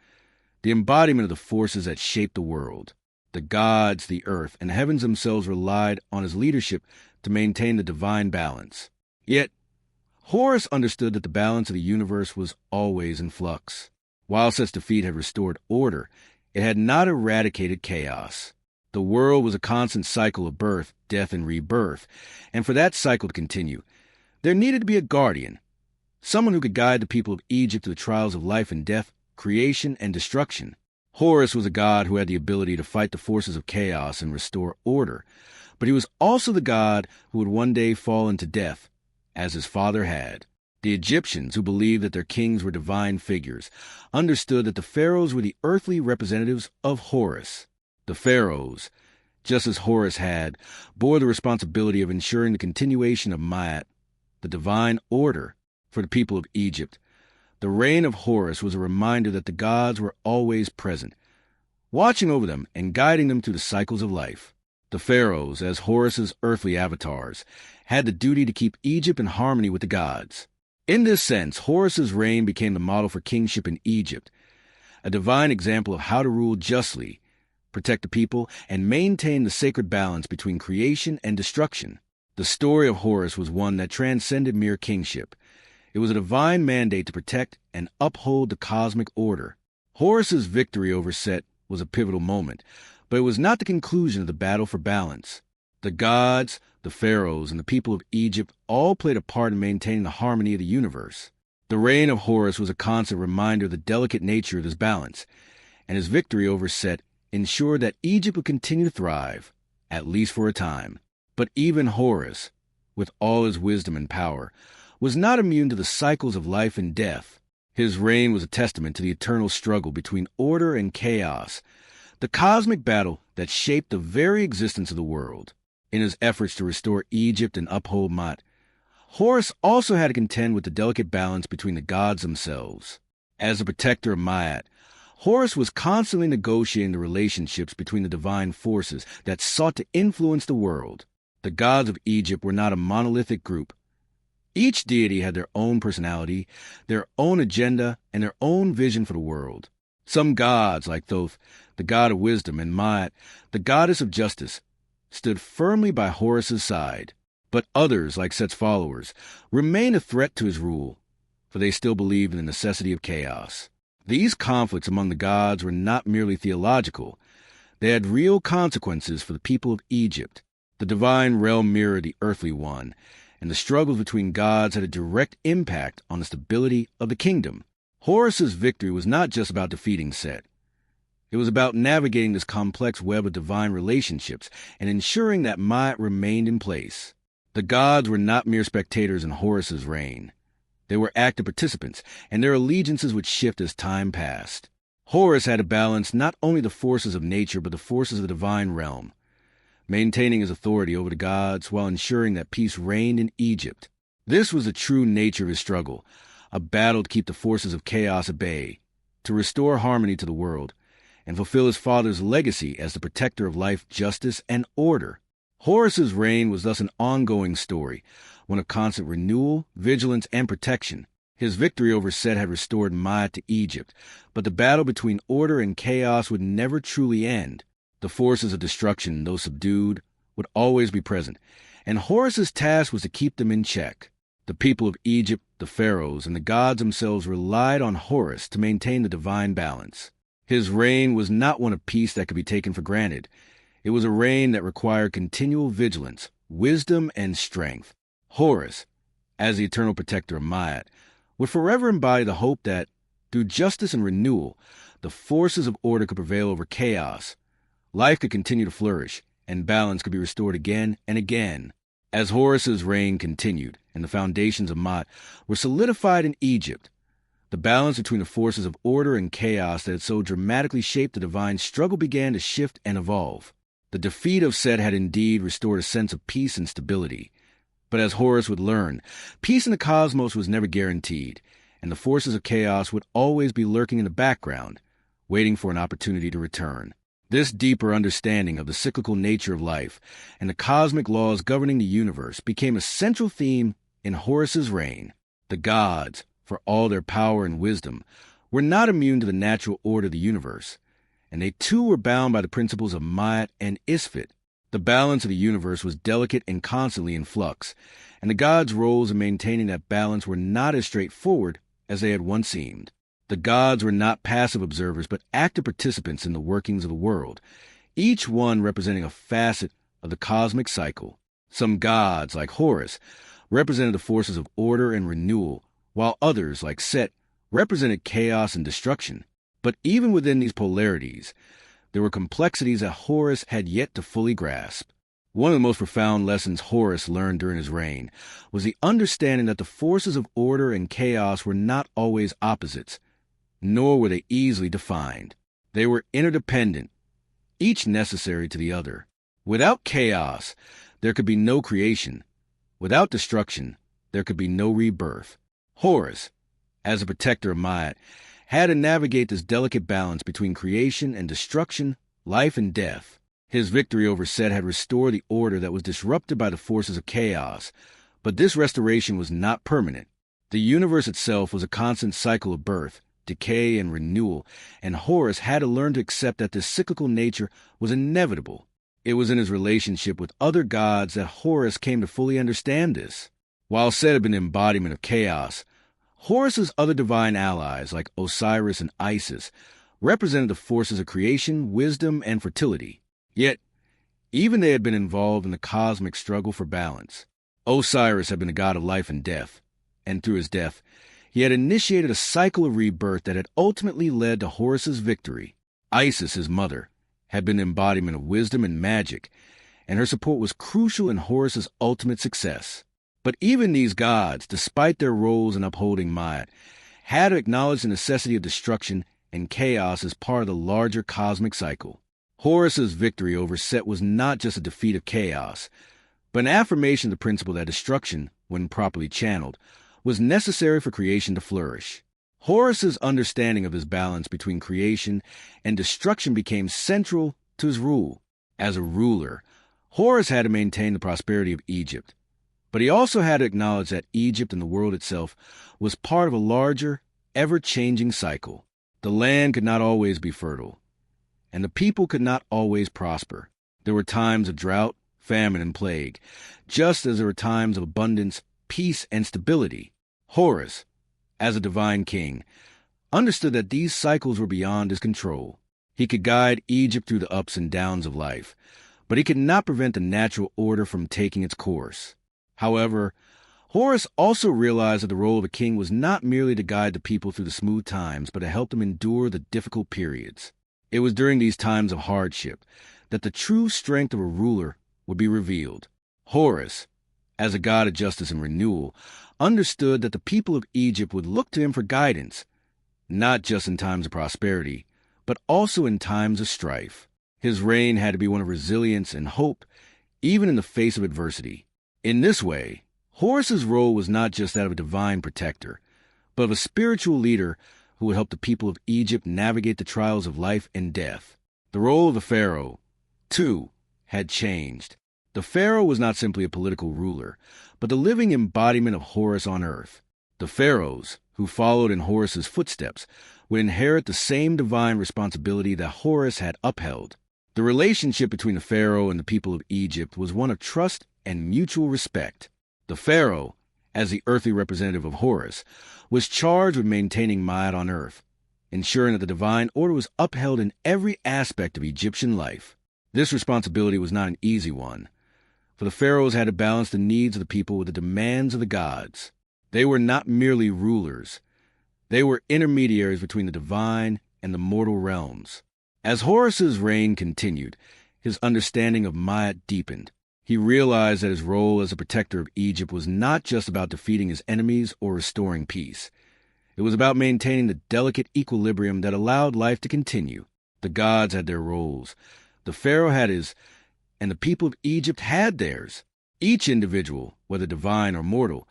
the embodiment of the forces that shaped the world. The gods, the earth, and the heavens themselves relied on his leadership to maintain the divine balance. Yet, Horus understood that the balance of the universe was always in flux. While Set's defeat had restored order, it had not eradicated chaos. The world was a constant cycle of birth, death, and rebirth, and for that cycle to continue, there needed to be a guardian, someone who could guide the people of Egypt through the trials of life and death, creation and destruction. Horus was a god who had the ability to fight the forces of chaos and restore order, but he was also the god who would one day fall into death, as his father had. The Egyptians, who believed that their kings were divine figures, understood that the pharaohs were the earthly representatives of Horus. The pharaohs, just as Horus had, bore the responsibility of ensuring the continuation of Ma'at, the divine order, for the people of Egypt. The reign of Horus was a reminder that the gods were always present, watching over them and guiding them through the cycles of life. The pharaohs, as Horus's earthly avatars, had the duty to keep Egypt in harmony with the gods. In this sense, Horus's reign became the model for kingship in Egypt, a divine example of how to rule justly, protect the people, and maintain the sacred balance between creation and destruction. The story of Horus was one that transcended mere kingship. It was a divine mandate to protect and uphold the cosmic order. Horus's victory over Set was a pivotal moment, but it was not the conclusion of the battle for balance. The gods, the pharaohs, and the people of Egypt all played a part in maintaining the harmony of the universe. The reign of Horus was a constant reminder of the delicate nature of this balance, and his victory over Set ensured that Egypt would continue to thrive, at least for a time. But even Horus, with all his wisdom and power, was not immune to the cycles of life and death. His reign was a testament to the eternal struggle between order and chaos, the cosmic battle that shaped the very existence of the world. In his efforts to restore Egypt and uphold Ma'at, Horus also had to contend with the delicate balance between the gods themselves. As the protector of Ma'at, Horus was constantly negotiating the relationships between the divine forces that sought to influence the world. The gods of Egypt were not a monolithic group. Each deity had their own personality, their own agenda, and their own vision for the world. Some gods, like Thoth, the god of wisdom, and Ma'at, the goddess of justice, stood firmly by Horus's side. But others, like Set's followers, remained a threat to his rule, for they still believed in the necessity of chaos. These conflicts among the gods were not merely theological. They had real consequences for the people of Egypt. The divine realm mirrored the earthly one, and the struggles between gods had a direct impact on the stability of the kingdom. Horus's victory was not just about defeating Set. It was about navigating this complex web of divine relationships and ensuring that Ma'at remained in place. The gods were not mere spectators in Horus's reign. They were active participants, and their allegiances would shift as time passed. Horus had to balance not only the forces of nature but the forces of the divine realm, maintaining his authority over the gods while ensuring that peace reigned in Egypt. This was the true nature of his struggle, a battle to keep the forces of chaos at bay, to restore harmony to the world, and fulfill his father's legacy as the protector of life, justice, and order. Horus's reign was thus an ongoing story, one of constant renewal, vigilance, and protection. His victory over Set had restored Ma'at to Egypt, but the battle between order and chaos would never truly end. The forces of destruction, though subdued, would always be present, and Horus's task was to keep them in check. The people of Egypt, the pharaohs, and the gods themselves relied on Horus to maintain the divine balance. His reign was not one of peace that could be taken for granted. It was a reign that required continual vigilance, wisdom, and strength. Horus, as the eternal protector of Ma'at, would forever embody the hope that, through justice and renewal, the forces of order could prevail over chaos. Life could continue to flourish, and balance could be restored again and again. As Horus's reign continued, and the foundations of Ma'at were solidified in Egypt, the balance between the forces of order and chaos that had so dramatically shaped the divine struggle began to shift and evolve. The defeat of Set had indeed restored a sense of peace and stability. But as Horus would learn, peace in the cosmos was never guaranteed, and the forces of chaos would always be lurking in the background, waiting for an opportunity to return. This deeper understanding of the cyclical nature of life and the cosmic laws governing the universe became a central theme in Horus's reign. The gods, for all their power and wisdom, were not immune to the natural order of the universe, and they too were bound by the principles of Ma'at and Isfet. The balance of the universe was delicate and constantly in flux, and the gods' roles in maintaining that balance were not as straightforward as they had once seemed. The gods were not passive observers, but active participants in the workings of the world, each one representing a facet of the cosmic cycle. Some gods, like Horus, represented the forces of order and renewal, while others, like Set, represented chaos and destruction. But even within these polarities, there were complexities that Horus had yet to fully grasp. One of the most profound lessons Horus learned during his reign was the understanding that the forces of order and chaos were not always opposites, nor were they easily defined. They were interdependent, each necessary to the other. Without chaos, there could be no creation. Without destruction, there could be no rebirth. Horus, as a protector of Ma'at, had to navigate this delicate balance between creation and destruction, life and death. His victory over Set had restored the order that was disrupted by the forces of chaos, but this restoration was not permanent. The universe itself was a constant cycle of birth, decay, and renewal, and Horus had to learn to accept that this cyclical nature was inevitable. It was in his relationship with other gods that Horus came to fully understand this. While Set had been the embodiment of chaos, Horus's other divine allies, like Osiris and Isis, represented the forces of creation, wisdom, and fertility. Yet, even they had been involved in the cosmic struggle for balance. Osiris had been the god of life and death, and through his death, he had initiated a cycle of rebirth that had ultimately led to Horus's victory. Isis, his mother, had been the embodiment of wisdom and magic, and her support was crucial in Horus's ultimate success. But even these gods, despite their roles in upholding Ma'at, had to acknowledge the necessity of destruction and chaos as part of the larger cosmic cycle. Horus's victory over Set was not just a defeat of chaos, but an affirmation of the principle that destruction, when properly channeled, was necessary for creation to flourish. Horus's understanding of this balance between creation and destruction became central to his rule. As a ruler, Horus had to maintain the prosperity of Egypt, but he also had to acknowledge that Egypt and the world itself was part of a larger, ever-changing cycle. The land could not always be fertile, and the people could not always prosper. There were times of drought, famine, and plague, just as there were times of abundance, peace, and stability. Horus, as a divine king, understood that these cycles were beyond his control. He could guide Egypt through the ups and downs of life, but he could not prevent the natural order from taking its course. However, Horus also realized that the role of a king was not merely to guide the people through the smooth times, but to help them endure the difficult periods. It was during these times of hardship that the true strength of a ruler would be revealed. Horus, as a god of justice and renewal, understood that the people of Egypt would look to him for guidance, not just in times of prosperity, but also in times of strife. His reign had to be one of resilience and hope, even in the face of adversity. In this way, Horus's role was not just that of a divine protector, but of a spiritual leader who would help the people of Egypt navigate the trials of life and death. The role of the pharaoh, too, had changed. The pharaoh was not simply a political ruler, but the living embodiment of Horus on earth. The pharaohs, who followed in Horus's footsteps, would inherit the same divine responsibility that Horus had upheld. The relationship between the pharaoh and the people of Egypt was one of trust and mutual respect. The pharaoh, as the earthly representative of Horus, was charged with maintaining Ma'at on earth, ensuring that the divine order was upheld in every aspect of Egyptian life. This responsibility was not an easy one, for the pharaohs had to balance the needs of the people with the demands of the gods. They were not merely rulers. They were intermediaries between the divine and the mortal realms. As Horus's reign continued, his understanding of Ma'at deepened. He realized that his role as a protector of Egypt was not just about defeating his enemies or restoring peace. It was about maintaining the delicate equilibrium that allowed life to continue. The gods had their roles. The pharaoh had his, and the people of Egypt had theirs. Each individual, whether divine or mortal,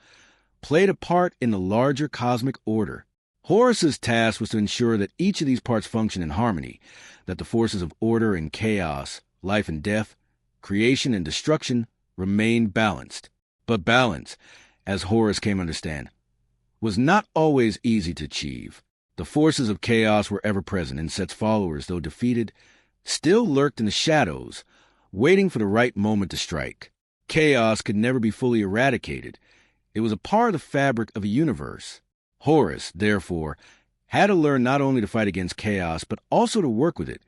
played a part in the larger cosmic order. Horus's task was to ensure that each of these parts functioned in harmony, that the forces of order and chaos, life and death, creation and destruction remained balanced. But balance, as Horus came to understand, was not always easy to achieve. The forces of chaos were ever present, and Set's followers, though defeated, still lurked in the shadows, waiting for the right moment to strike. Chaos could never be fully eradicated. It was a part of the fabric of a universe. Horus, therefore, had to learn not only to fight against chaos, but also to work with it,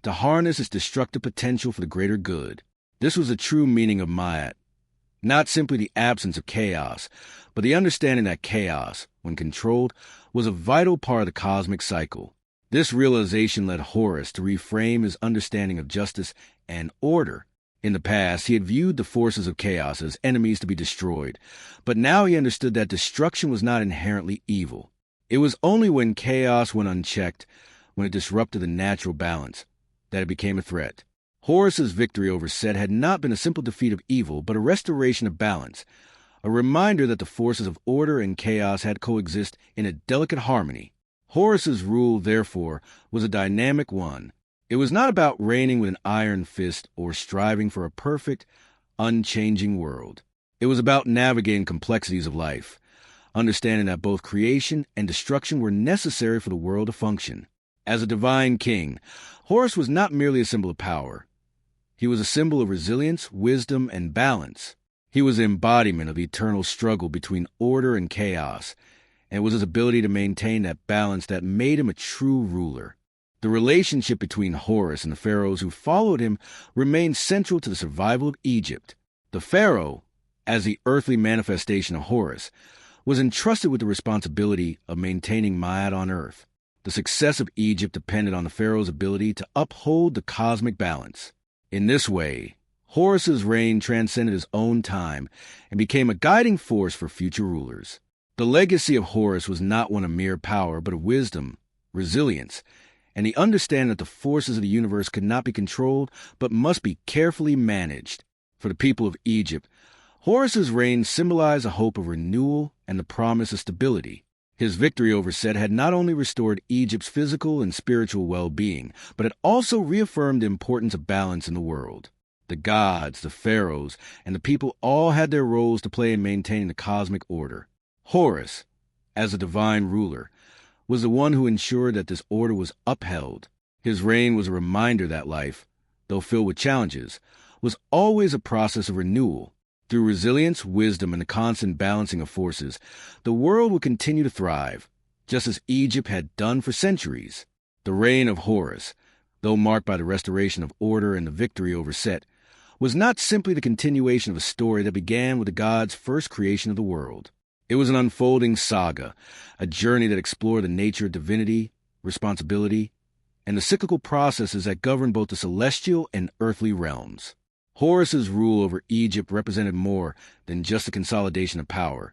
to harness its destructive potential for the greater good. This was the true meaning of Ma'at, not simply the absence of chaos, but the understanding that chaos, when controlled, was a vital part of the cosmic cycle. This realization led Horus to reframe his understanding of justice and order. In the past, he had viewed the forces of chaos as enemies to be destroyed, but now he understood that destruction was not inherently evil. It was only when chaos went unchecked, when it disrupted the natural balance, that it became a threat. Horus's victory over Set had not been a simple defeat of evil, but a restoration of balance, a reminder that the forces of order and chaos had coexist in a delicate harmony. Horus's rule, therefore, was a dynamic one. It was not about reigning with an iron fist or striving for a perfect, unchanging world. It was about navigating complexities of life, understanding that both creation and destruction were necessary for the world to function. As a divine king, Horus was not merely a symbol of power. He was a symbol of resilience, wisdom, and balance. He was the embodiment of the eternal struggle between order and chaos, and it was his ability to maintain that balance that made him a true ruler. The relationship between Horus and the pharaohs who followed him remained central to the survival of Egypt. The pharaoh, as the earthly manifestation of Horus, was entrusted with the responsibility of maintaining Ma'at on earth. The success of Egypt depended on the pharaoh's ability to uphold the cosmic balance. In this way, Horus's reign transcended his own time and became a guiding force for future rulers. The legacy of Horus was not one of mere power, but of wisdom, resilience, and the understanding that the forces of the universe could not be controlled, but must be carefully managed. For the people of Egypt, Horus's reign symbolized a hope of renewal and the promise of stability. His victory over Set had not only restored Egypt's physical and spiritual well-being, but it also reaffirmed the importance of balance in the world. The gods, the pharaohs, and the people all had their roles to play in maintaining the cosmic order. Horus, as a divine ruler, was the one who ensured that this order was upheld. His reign was a reminder that life, though filled with challenges, was always a process of renewal. Through resilience, wisdom, and the constant balancing of forces, the world would continue to thrive, just as Egypt had done for centuries. The reign of Horus, though marked by the restoration of order and the victory over Set, was not simply the continuation of a story that began with the gods' first creation of the world. It was an unfolding saga, a journey that explored the nature of divinity, responsibility, and the cyclical processes that govern both the celestial and earthly realms. Horus's rule over Egypt represented more than just a consolidation of power.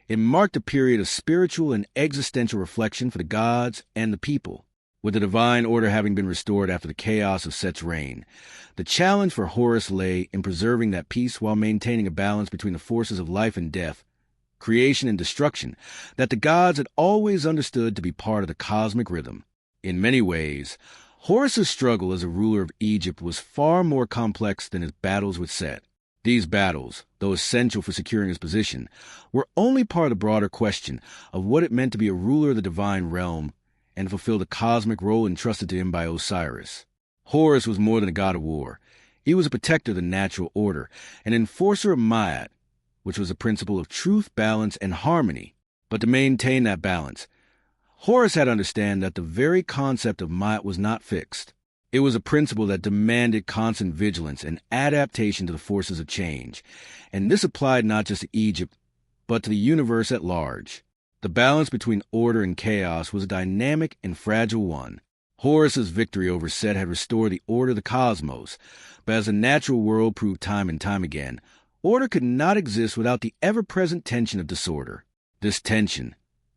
It marked a period of spiritual and existential reflection for the gods and the people. With the divine order having been restored after the chaos of Set's reign, the challenge for Horus lay in preserving that peace while maintaining a balance between the forces of life and death, creation and destruction, that the gods had always understood to be part of the cosmic rhythm. In many ways, Horus's struggle as a ruler of Egypt was far more complex than his battles with Set. These battles, though essential for securing his position, were only part of the broader question of what it meant to be a ruler of the divine realm and fulfill the cosmic role entrusted to him by Osiris. Horus was more than a god of war. He was a protector of the natural order, an enforcer of Ma'at, which was a principle of truth, balance, and harmony. But to maintain that balance, Horus had to understand that the very concept of Ma'at was not fixed. It was a principle that demanded constant vigilance and adaptation to the forces of change, and this applied not just to Egypt, but to the universe at large. The balance between order and chaos was a dynamic and fragile one. Horus's victory over Set had restored the order of the cosmos, but as the natural world proved time and time again, order could not exist without the ever-present tension of disorder. This tension,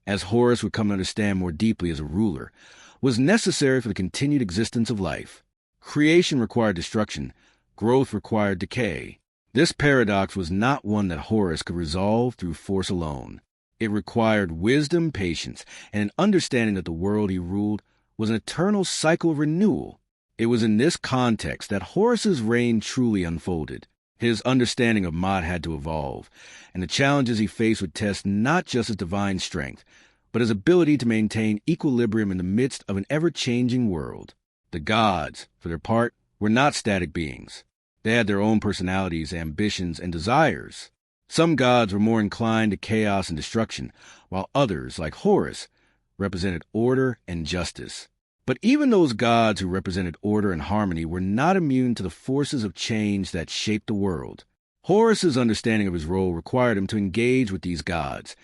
as Horus would come to understand more deeply as a ruler, was necessary for the continued existence of life. Creation required destruction, growth required decay. This paradox was not one that Horus could resolve through force alone. It required wisdom, patience, and an understanding that the world he ruled was an eternal cycle of renewal. It was in this context that Horus's reign truly unfolded. His understanding of Ma'at had to evolve, and the challenges he faced would test not just his divine strength, but his ability to maintain equilibrium in the midst of an ever-changing world. The gods, for their part, were not static beings. They had their own personalities, ambitions, and desires. Some gods were more inclined to chaos and destruction, while others, like Horus, represented order and justice. But even those gods who represented order and harmony were not immune to the forces of change that shaped the world. Horus's understanding of his role required him to engage with these gods,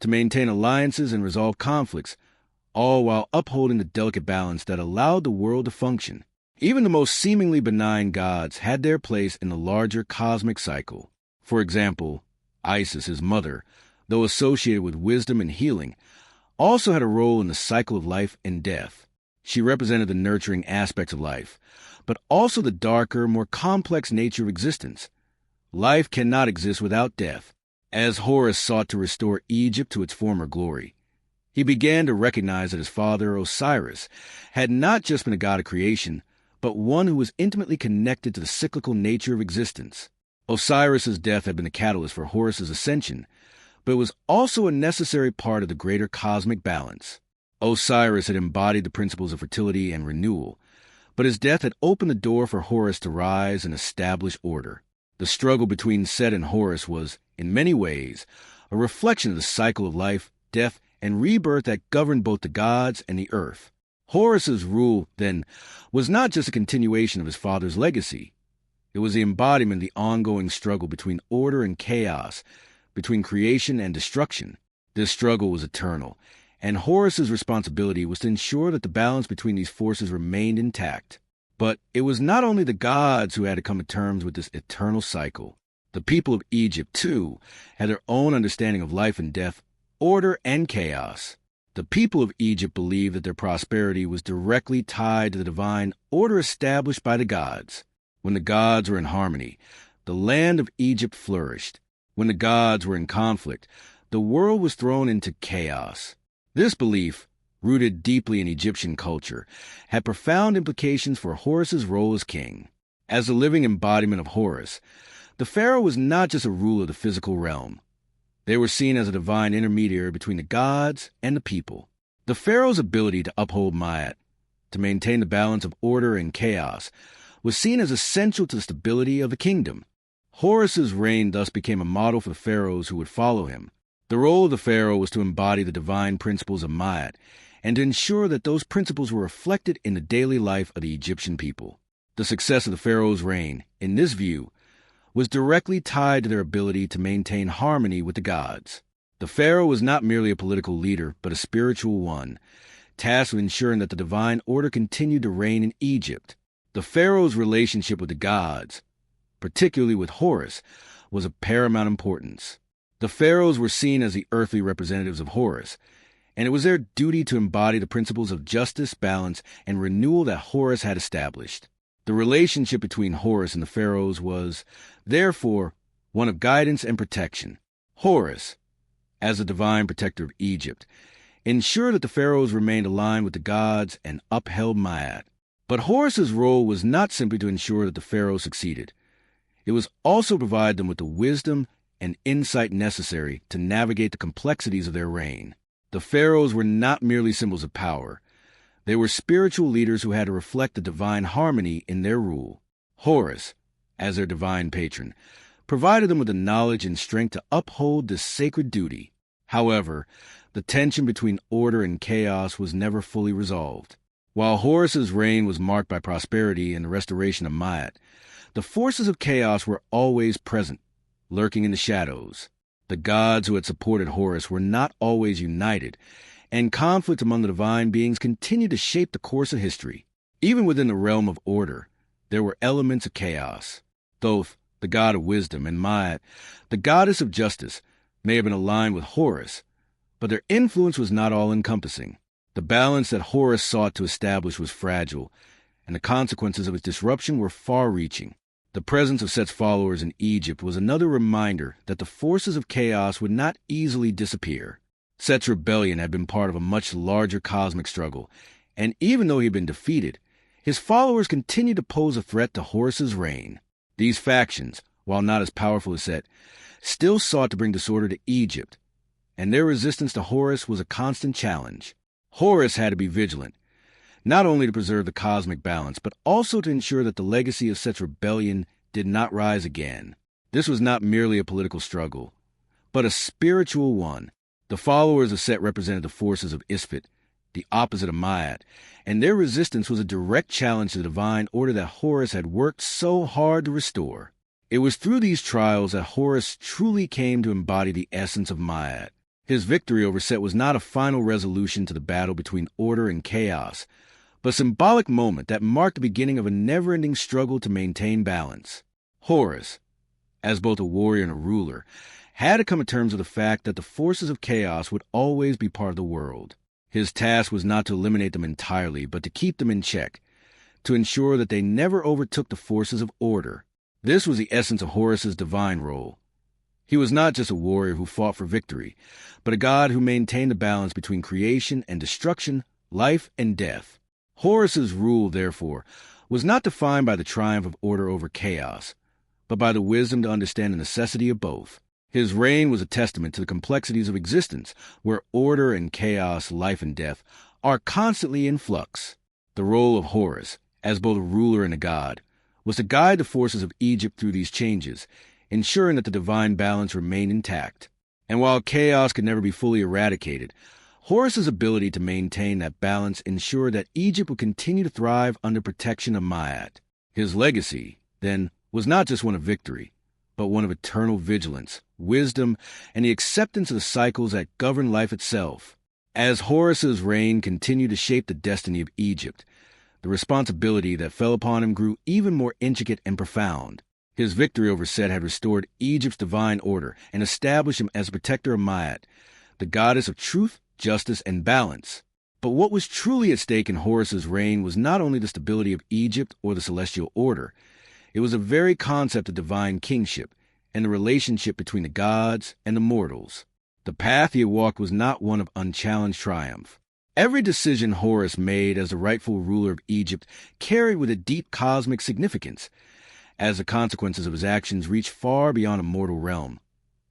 to maintain alliances and resolve conflicts, all while upholding the delicate balance that allowed the world to function. Even the most seemingly benign gods had their place in the larger cosmic cycle. For example, Isis, his mother, though associated with wisdom and healing, also had a role in the cycle of life and death. She represented the nurturing aspects of life, but also the darker, more complex nature of existence. Life cannot exist without death. As Horus sought to restore Egypt to its former glory, he began to recognize that his father, Osiris, had not just been a god of creation, but one who was intimately connected to the cyclical nature of existence. Osiris's death had been the catalyst for Horus's ascension, but it was also a necessary part of the greater cosmic balance. Osiris had embodied the principles of fertility and renewal, but his death had opened the door for Horus to rise and establish order. The struggle between Set and Horus was, in many ways, a reflection of the cycle of life, death, and rebirth that governed both the gods and the earth. Horus's rule, then, was not just a continuation of his father's legacy. It was the embodiment of the ongoing struggle between order and chaos, between creation and destruction. This struggle was eternal, and Horus's responsibility was to ensure that the balance between these forces remained intact. But it was not only the gods who had to come to terms with this eternal cycle. The people of Egypt, too, had their own understanding of life and death, order and chaos. The people of Egypt believed that their prosperity was directly tied to the divine order established by the gods. When the gods were in harmony, the land of Egypt flourished. When the gods were in conflict, the world was thrown into chaos. This belief, rooted deeply in Egyptian culture, had profound implications for Horus's role as king. As the living embodiment of Horus, the pharaoh was not just a ruler of the physical realm. They were seen as a divine intermediary between the gods and the people. The pharaoh's ability to uphold Ma'at, to maintain the balance of order and chaos, was seen as essential to the stability of the kingdom. Horus's reign thus became a model for the pharaohs who would follow him. The role of the pharaoh was to embody the divine principles of Ma'at, and to ensure that those principles were reflected in the daily life of the Egyptian people. The success of the pharaoh's reign, in this view, was directly tied to their ability to maintain harmony with the gods. The pharaoh was not merely a political leader, but a spiritual one, tasked with ensuring that the divine order continued to reign in Egypt. The pharaoh's relationship with the gods, particularly with Horus, was of paramount importance. The pharaohs were seen as the earthly representatives of Horus, and it was their duty to embody the principles of justice, balance, and renewal that Horus had established. The relationship between Horus and the pharaohs was, therefore, one of guidance and protection. Horus, as the divine protector of Egypt, ensured that the pharaohs remained aligned with the gods and upheld Ma'at. But Horus's role was not simply to ensure that the pharaohs succeeded. It was also to provide them with the wisdom and insight necessary to navigate the complexities of their reign. The pharaohs were not merely symbols of power. They were spiritual leaders who had to reflect the divine harmony in their rule. Horus, as their divine patron, provided them with the knowledge and strength to uphold this sacred duty. However, the tension between order and chaos was never fully resolved. While Horus's reign was marked by prosperity and the restoration of Ma'at, the forces of chaos were always present, lurking in the shadows. The gods who had supported Horus were not always united, and conflict among the divine beings continued to shape the course of history. Even within the realm of order, there were elements of chaos. Thoth, the god of wisdom, and Ma'at, the goddess of justice, may have been aligned with Horus, but their influence was not all-encompassing. The balance that Horus sought to establish was fragile, and the consequences of its disruption were far-reaching. The presence of Set's followers in Egypt was another reminder that the forces of chaos would not easily disappear. Set's rebellion had been part of a much larger cosmic struggle, and even though he had been defeated, his followers continued to pose a threat to Horus's reign. These factions, while not as powerful as Set, still sought to bring disorder to Egypt, and their resistance to Horus was a constant challenge. Horus had to be vigilant, not only to preserve the cosmic balance, but also to ensure that the legacy of Set's rebellion did not rise again. This was not merely a political struggle, but a spiritual one. The followers of Set represented the forces of Isfet, the opposite of Ma'at, and their resistance was a direct challenge to the divine order that Horus had worked so hard to restore. It was through these trials that Horus truly came to embody the essence of Ma'at. His victory over Set was not a final resolution to the battle between order and chaos, but a symbolic moment that marked the beginning of a never-ending struggle to maintain balance. Horus, as both a warrior and a ruler, had to come to terms with the fact that the forces of chaos would always be part of the world. His task was not to eliminate them entirely, but to keep them in check, to ensure that they never overtook the forces of order. This was the essence of Horus's divine role. He was not just a warrior who fought for victory, but a god who maintained the balance between creation and destruction, life and death. Horus's rule, therefore, was not defined by the triumph of order over chaos, but by the wisdom to understand the necessity of both. His reign was a testament to the complexities of existence, where order and chaos, life and death, are constantly in flux. The role of Horus, as both a ruler and a god, was to guide the forces of Egypt through these changes, ensuring that the divine balance remained intact. And while chaos could never be fully eradicated, Horus's ability to maintain that balance ensured that Egypt would continue to thrive under protection of Ma'at. His legacy, then, was not just one of victory, but one of eternal vigilance, wisdom, and the acceptance of the cycles that govern life itself. As Horus's reign continued to shape the destiny of Egypt, the responsibility that fell upon him grew even more intricate and profound. His victory over Set had restored Egypt's divine order and established him as a protector of Ma'at, the goddess of truth, justice, and balance. But what was truly at stake in Horus's reign was not only the stability of Egypt or the celestial order, it was the very concept of divine kingship and the relationship between the gods and the mortals. The path he had walked was not one of unchallenged triumph. Every decision Horus made as the rightful ruler of Egypt carried with it deep cosmic significance, as the consequences of his actions reached far beyond a mortal realm,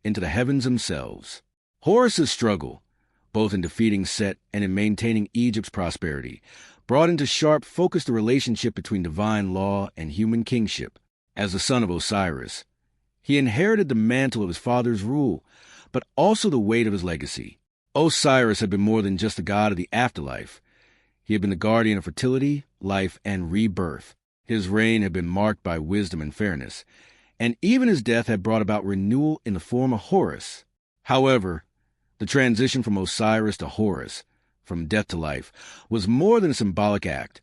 into the heavens themselves. Horus's struggle, both in defeating Set and in maintaining Egypt's prosperity, brought into sharp focus the relationship between divine law and human kingship. As the son of Osiris, he inherited the mantle of his father's rule, but also the weight of his legacy. Osiris had been more than just the god of the afterlife. He had been the guardian of fertility, life, and rebirth. His reign had been marked by wisdom and fairness, and even his death had brought about renewal in the form of Horus. However, the transition from Osiris to Horus, from death to life, was more than a symbolic act.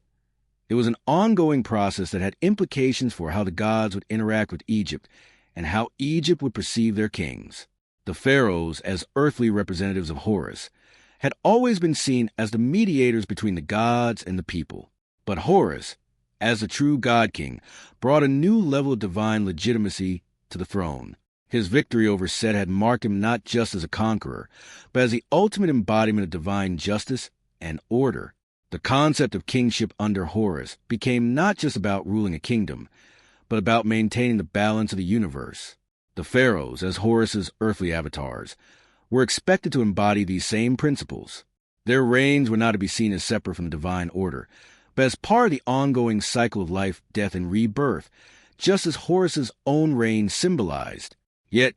It was an ongoing process that had implications for how the gods would interact with Egypt and how Egypt would perceive their kings. The pharaohs, as earthly representatives of Horus, had always been seen as the mediators between the gods and the people. But Horus, as the true god-king, brought a new level of divine legitimacy to the throne. His victory over Set had marked him not just as a conqueror, but as the ultimate embodiment of divine justice and order. The concept of kingship under Horus became not just about ruling a kingdom, but about maintaining the balance of the universe. The pharaohs, as Horus's earthly avatars, were expected to embody these same principles. Their reigns were not to be seen as separate from the divine order, but as part of the ongoing cycle of life, death, and rebirth, just as Horus's own reign symbolized. Yet,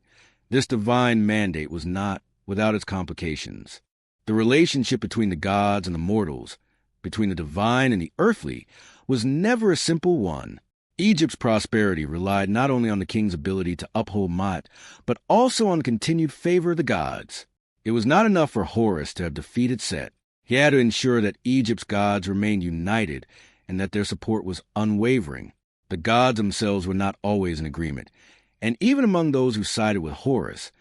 this divine mandate was not without its complications. The relationship between the gods and the mortals, between the divine and the earthly, was never a simple one. Egypt's prosperity relied not only on the king's ability to uphold Ma'at, but also on the continued favor of the gods. It was not enough for Horus to have defeated Set. He had to ensure that Egypt's gods remained united and that their support was unwavering. The gods themselves were not always in agreement, and even among those who sided with Horus,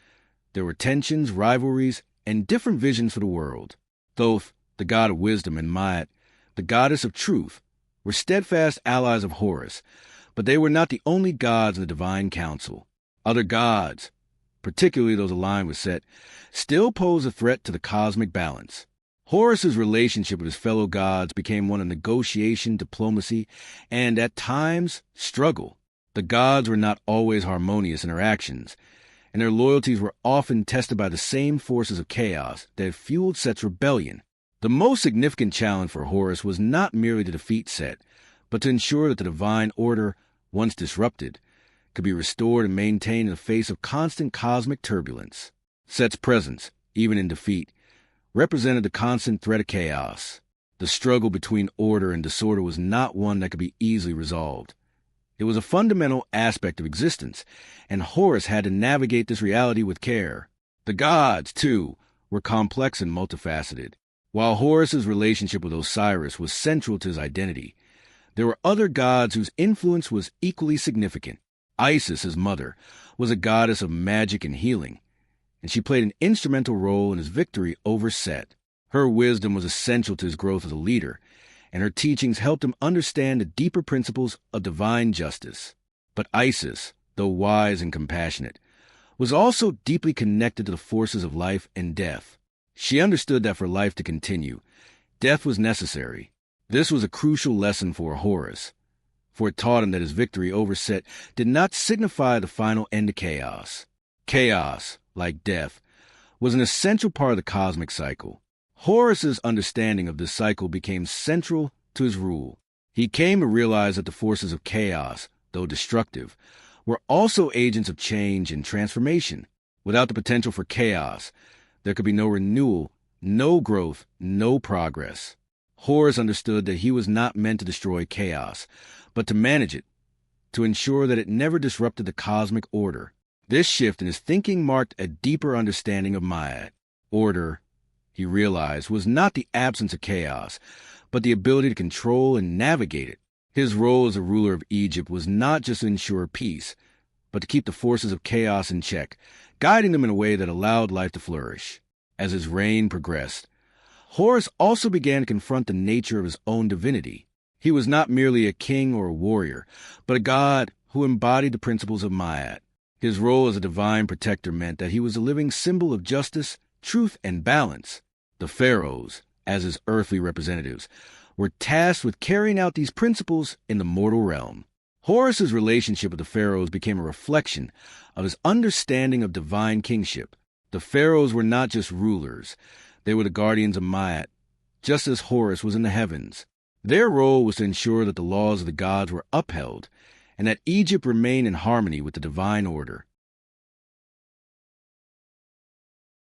there were tensions, rivalries, and different visions for the world. Thoth, the god of wisdom, and Ma'at, the goddess of truth, were steadfast allies of Horus, but they were not the only gods in the divine council. Other gods, particularly those aligned with Set, still pose a threat to the cosmic balance. Horus's relationship with his fellow gods became one of negotiation, diplomacy, and, at times, struggle. The gods were not always harmonious in their actions, and their loyalties were often tested by the same forces of chaos that had fueled Set's rebellion. The most significant challenge for Horus was not merely to defeat Set, but to ensure that the divine order, once disrupted, could be restored and maintained in the face of constant cosmic turbulence. Set's presence, even in defeat, represented the constant threat of chaos. The struggle between order and disorder was not one that could be easily resolved. It was a fundamental aspect of existence, and Horus had to navigate this reality with care. The gods, too, were complex and multifaceted. While Horus's relationship with Osiris was central to his identity, there were other gods whose influence was equally significant. Isis, his mother, was a goddess of magic and healing, and she played an instrumental role in his victory over Set. Her wisdom was essential to his growth as a leader, and her teachings helped him understand the deeper principles of divine justice. But Isis, though wise and compassionate, was also deeply connected to the forces of life and death. She understood that for life to continue, death was necessary. This was a crucial lesson for Horus, for it taught him that his victory over Set did not signify the final end to chaos. Chaos, like death, was an essential part of the cosmic cycle. Horus's understanding of this cycle became central to his rule. He came to realize that the forces of chaos, though destructive, were also agents of change and transformation. Without the potential for chaos, there could be no renewal, no growth, no progress. Horus understood that he was not meant to destroy chaos, but to manage it, to ensure that it never disrupted the cosmic order. This shift in his thinking marked a deeper understanding of Ma'at. Order, he realized, was not the absence of chaos, but the ability to control and navigate it. His role as a ruler of Egypt was not just to ensure peace, but to keep the forces of chaos in check, guiding them in a way that allowed life to flourish. As his reign progressed, Horus also began to confront the nature of his own divinity. He was not merely a king or a warrior, but a god who embodied the principles of Ma'at. His role as a divine protector meant that he was a living symbol of justice, truth, and balance. The pharaohs, as his earthly representatives, were tasked with carrying out these principles in the mortal realm. Horus's relationship with the pharaohs became a reflection of his understanding of divine kingship. The pharaohs were not just rulers, they were the guardians of Ma'at, just as Horus was in the heavens. Their role was to ensure that the laws of the gods were upheld, and that Egypt remained in harmony with the divine order.